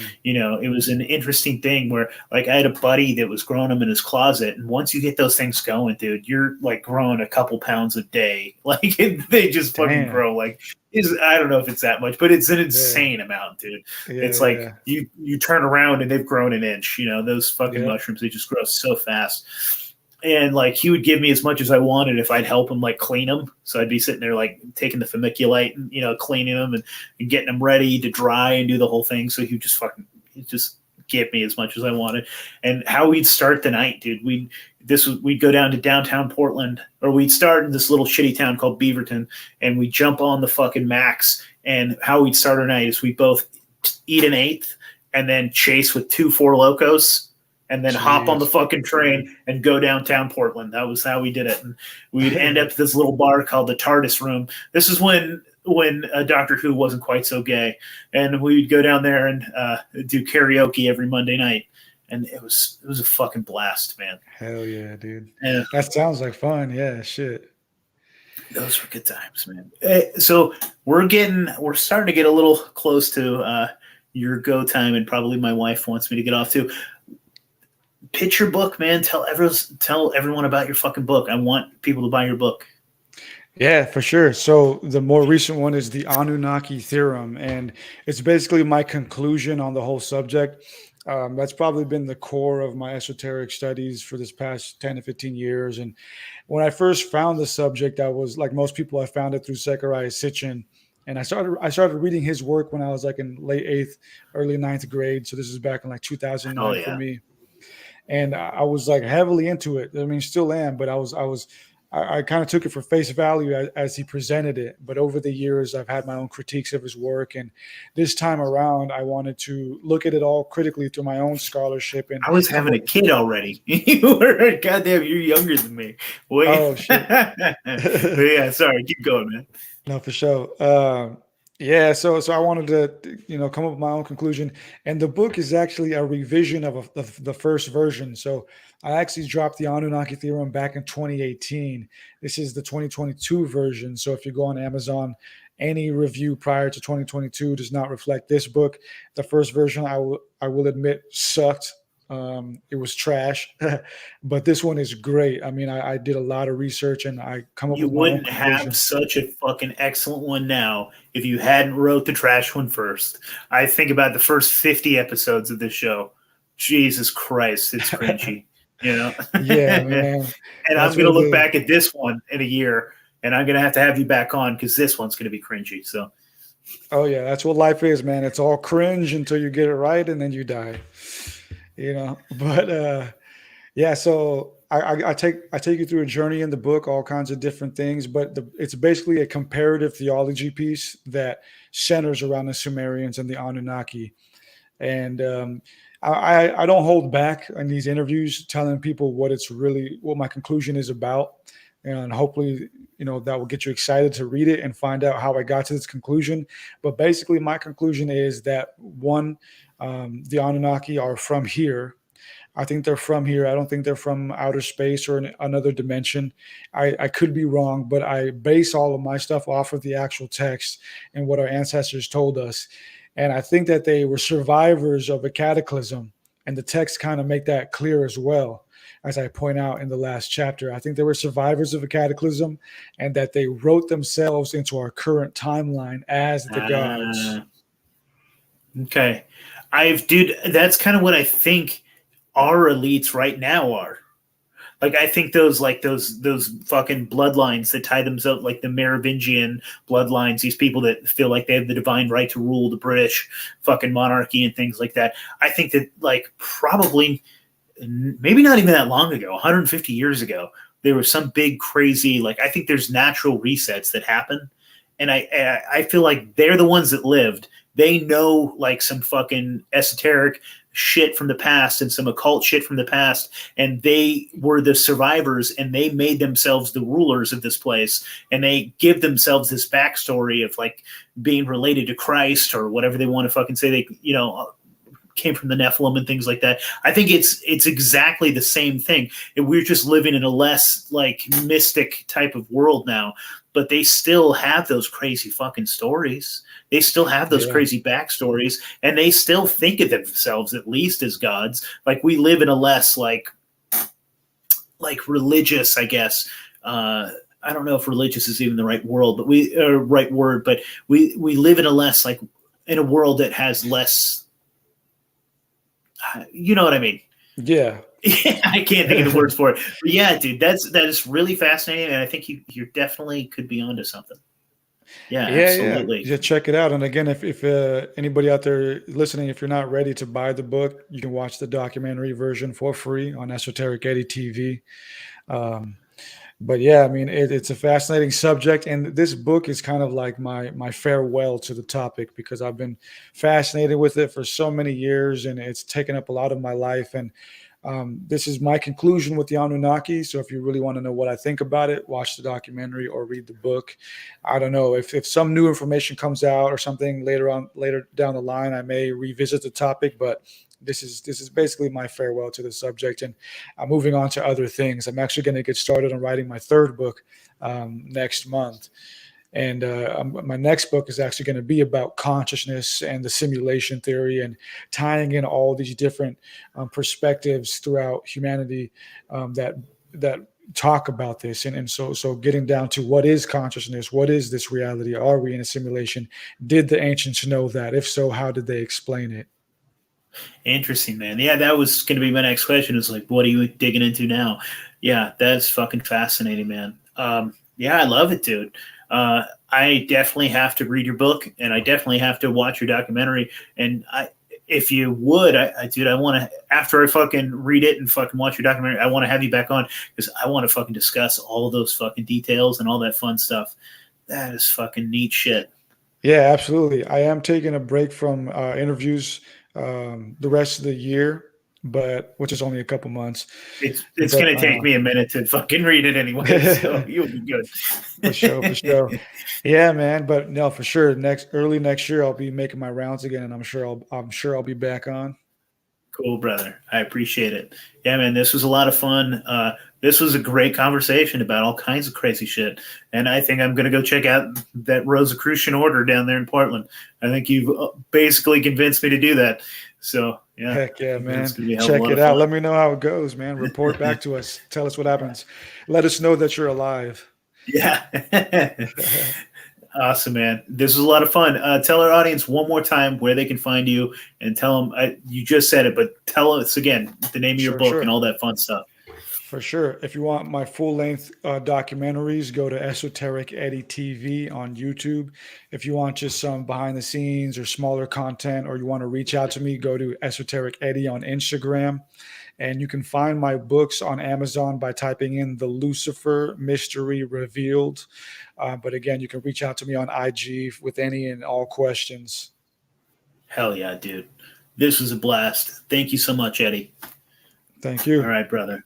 It was an interesting thing where like I had a buddy that was growing them in his closet, and once you get those things going, dude, you're like growing a couple pounds a day. Like they just fucking damn. grow like is I don't know if it's that much, but it's an Yeah, insane amount, dude. yeah, It's like yeah. you turn around and they've grown an inch. Those fucking Yep. mushrooms, they just grow so fast. And like he would give me as much as I wanted if I'd help him like clean them. So I'd be sitting there like taking the vermiculite and cleaning them, and getting them ready to dry and do the whole thing. So he would just fucking he'd just give me as much as I wanted. And how we'd start the night, dude. We'd go down to downtown Portland, or we'd start in this little shitty town called Beaverton, and we jump on the fucking Max. And how we'd start our night is we both eat an eighth and then chase with 2 4 Locos, and then hop on the Jeez. fucking train and go downtown Portland. That was how we did it. And we'd end up at this little bar called the TARDIS Room. This is when Doctor Who wasn't quite so gay, and we'd go down there and do karaoke every Monday night, and it was a fucking blast, man. Hell yeah, dude. And That sounds like fun. Yeah, shit. those were good times, man. So we're starting to get a little close to your go time, and probably my wife wants me to get off too. Pitch your book, man. Tell everyone about your fucking book. I want people to buy your book. Yeah, for sure. So the more recent one is the Anunnaki theorem, and it's basically my conclusion on the whole subject. That's probably been the core of my esoteric studies for this past 10 to 15 years. And when I first found the subject, I was like most people, I found it through Zechariah Sitchin. And I started reading his work when I was like in late eighth, early ninth grade. So this is back in like Oh 2009 for yeah. me. And I was like heavily into it. I mean, still am, but I kind of took it for face value as he presented it. But over the years, I've had my own critiques of his work, and this time around, I wanted to look at it all critically through my own scholarship I was and having a what. kid already. You were goddamn. You're younger than me. Wait. Oh shit. But yeah, sorry. Keep going, man. No, for sure. Yeah, so I wanted to, come up with my own conclusion, and the book is actually a revision of the first version. So I actually dropped the Anunnaki theorem back in 2018. This is the 2022 version. So if you go on Amazon, any review prior to 2022 does not reflect this book. The first version, I will admit, sucked. It was trash, but this one is great. I mean, I did a lot of research and I come up You with my own wouldn't have conclusion. such a fucking excellent one now if you hadn't wrote the trash one first. I think about the first 50 episodes of this show. Jesus Christ, it's cringy, you know? Yeah, And man. I'm That's going to what look the back at this one in a year, and I'm going to have you back on because this one's going to be cringy. So, Oh yeah, that's what life is, man. It's all cringe until you get it right and then you die. But Yeah, so I take you through a journey in the book, all kinds of different things, but it's basically a comparative theology piece that centers around the Sumerians and the Anunnaki. And I don't hold back in these interviews telling people what my conclusion is about, and hopefully that will get you excited to read it and find out how I got to this conclusion. But basically, my conclusion is that one, the Anunnaki are from here. I think they're from here. I don't think they're from outer space or another dimension. I could be wrong, but I base all of my stuff off of the actual text and what our ancestors told us. And I think that they were survivors of a cataclysm. And the text kind of make that clear as well, as I point out in the last chapter. I think they were survivors of a cataclysm and that they wrote themselves into our current timeline as the gods. Uh, okay. Dude, that's kind of what I think our elites right now are. Like I think those fucking bloodlines that tie themselves, like the Merovingian bloodlines, these people that feel like they have the divine right to rule the British fucking monarchy and things like that. I think that like probably maybe not even that long ago, 150 years ago, there was some big crazy like I think there's natural resets that happen, and I feel like they're the ones that lived. They know like some fucking esoteric shit from the past and some occult shit from the past, and they were the survivors, and they made themselves the rulers of this place, and they give themselves this backstory of like being related to Christ or whatever they want to fucking say. They came from the Nephilim and things like that. I think it's exactly the same thing. And we're just living in a less like mystic type of world now, but they still have those crazy fucking stories. They still have those Yeah. crazy backstories, and they still think of themselves at least as gods. Like we live in a less like religious, I guess. I don't know if religious is even the right world, but right word, but we live in a less like in a world that has less. You know what I mean? Yeah. I can't think of the words for it. But yeah, dude, that is really fascinating, and I think you definitely could be onto something. Yeah, Yeah, absolutely. yeah. Check it out. And again, if anybody out there listening, if you're not ready to buy the book, you can watch the documentary version for free on Esoteric Eddie TV. Um, but yeah, I mean, it's a fascinating subject, and this book is kind of like my farewell to the topic because I've been fascinated with it for so many years, and it's taken up a lot of my life. And this is my conclusion with the Anunnaki. So if you really want to know what I think about it, watch the documentary or read the book. I don't know if some new information comes out or something later down the line, I may revisit the topic. But this is basically my farewell to the subject, and I'm moving on to other things. I'm actually going to get started on writing my third book next month. And my next book is actually going to be about consciousness and the simulation theory and tying in all these different perspectives throughout humanity that talk about this. And so getting down to what is consciousness? What is this reality? Are we in a simulation? Did the ancients know that? If so, how did they explain it? Interesting, man. Yeah, that was going to be my next question. Is like, what are you digging into now? Yeah, that's fucking fascinating, man. Yeah, I love it, dude. I definitely have to read your book, and I definitely have to watch your documentary. And if you would, dude, I want to after I fucking read it and fucking watch your documentary, I want to have you back on because I want to fucking discuss all of those fucking details and all that fun stuff. That is fucking neat shit. Yeah, absolutely. I am taking a break from interviews the rest of the year, but which is only a couple months. It's But gonna take me a minute to fucking read it anyway, so you'll be good. for sure, for sure. Yeah, man. But no, for sure. Early next year, I'll be making my rounds again, and I'm sure I'll be back on. Cool, brother. I appreciate it. Yeah, man, this was a lot of fun. This was a great conversation about all kinds of crazy shit. And I think I'm going to go check out that Rosicrucian order down there in Portland. I think you've basically convinced me to do that. So, yeah, Heck yeah, I think that's man. going to be a hell of a Check lot it of out. fun. Let me know how it goes, man. Report back to us. Tell us what happens. Let us know that you're alive. Yeah. Awesome, man. This was a lot of fun. Tell our audience one more time where they can find you and tell them you just said it, but tell us again the name of your Sure, book and sure. all that fun stuff. For sure. If you want my full length documentaries, go to Esoteric Eddie TV on YouTube. If you want just some behind the scenes or smaller content, or you want to reach out to me, go to Esoteric Eddie on Instagram. And you can find my books on Amazon by typing in The Lucifer Mystery Revealed. But again, you can reach out to me on IG with any and all questions. Hell yeah, dude. This was a blast. Thank you so much, Eddie. Thank you. All right, brother.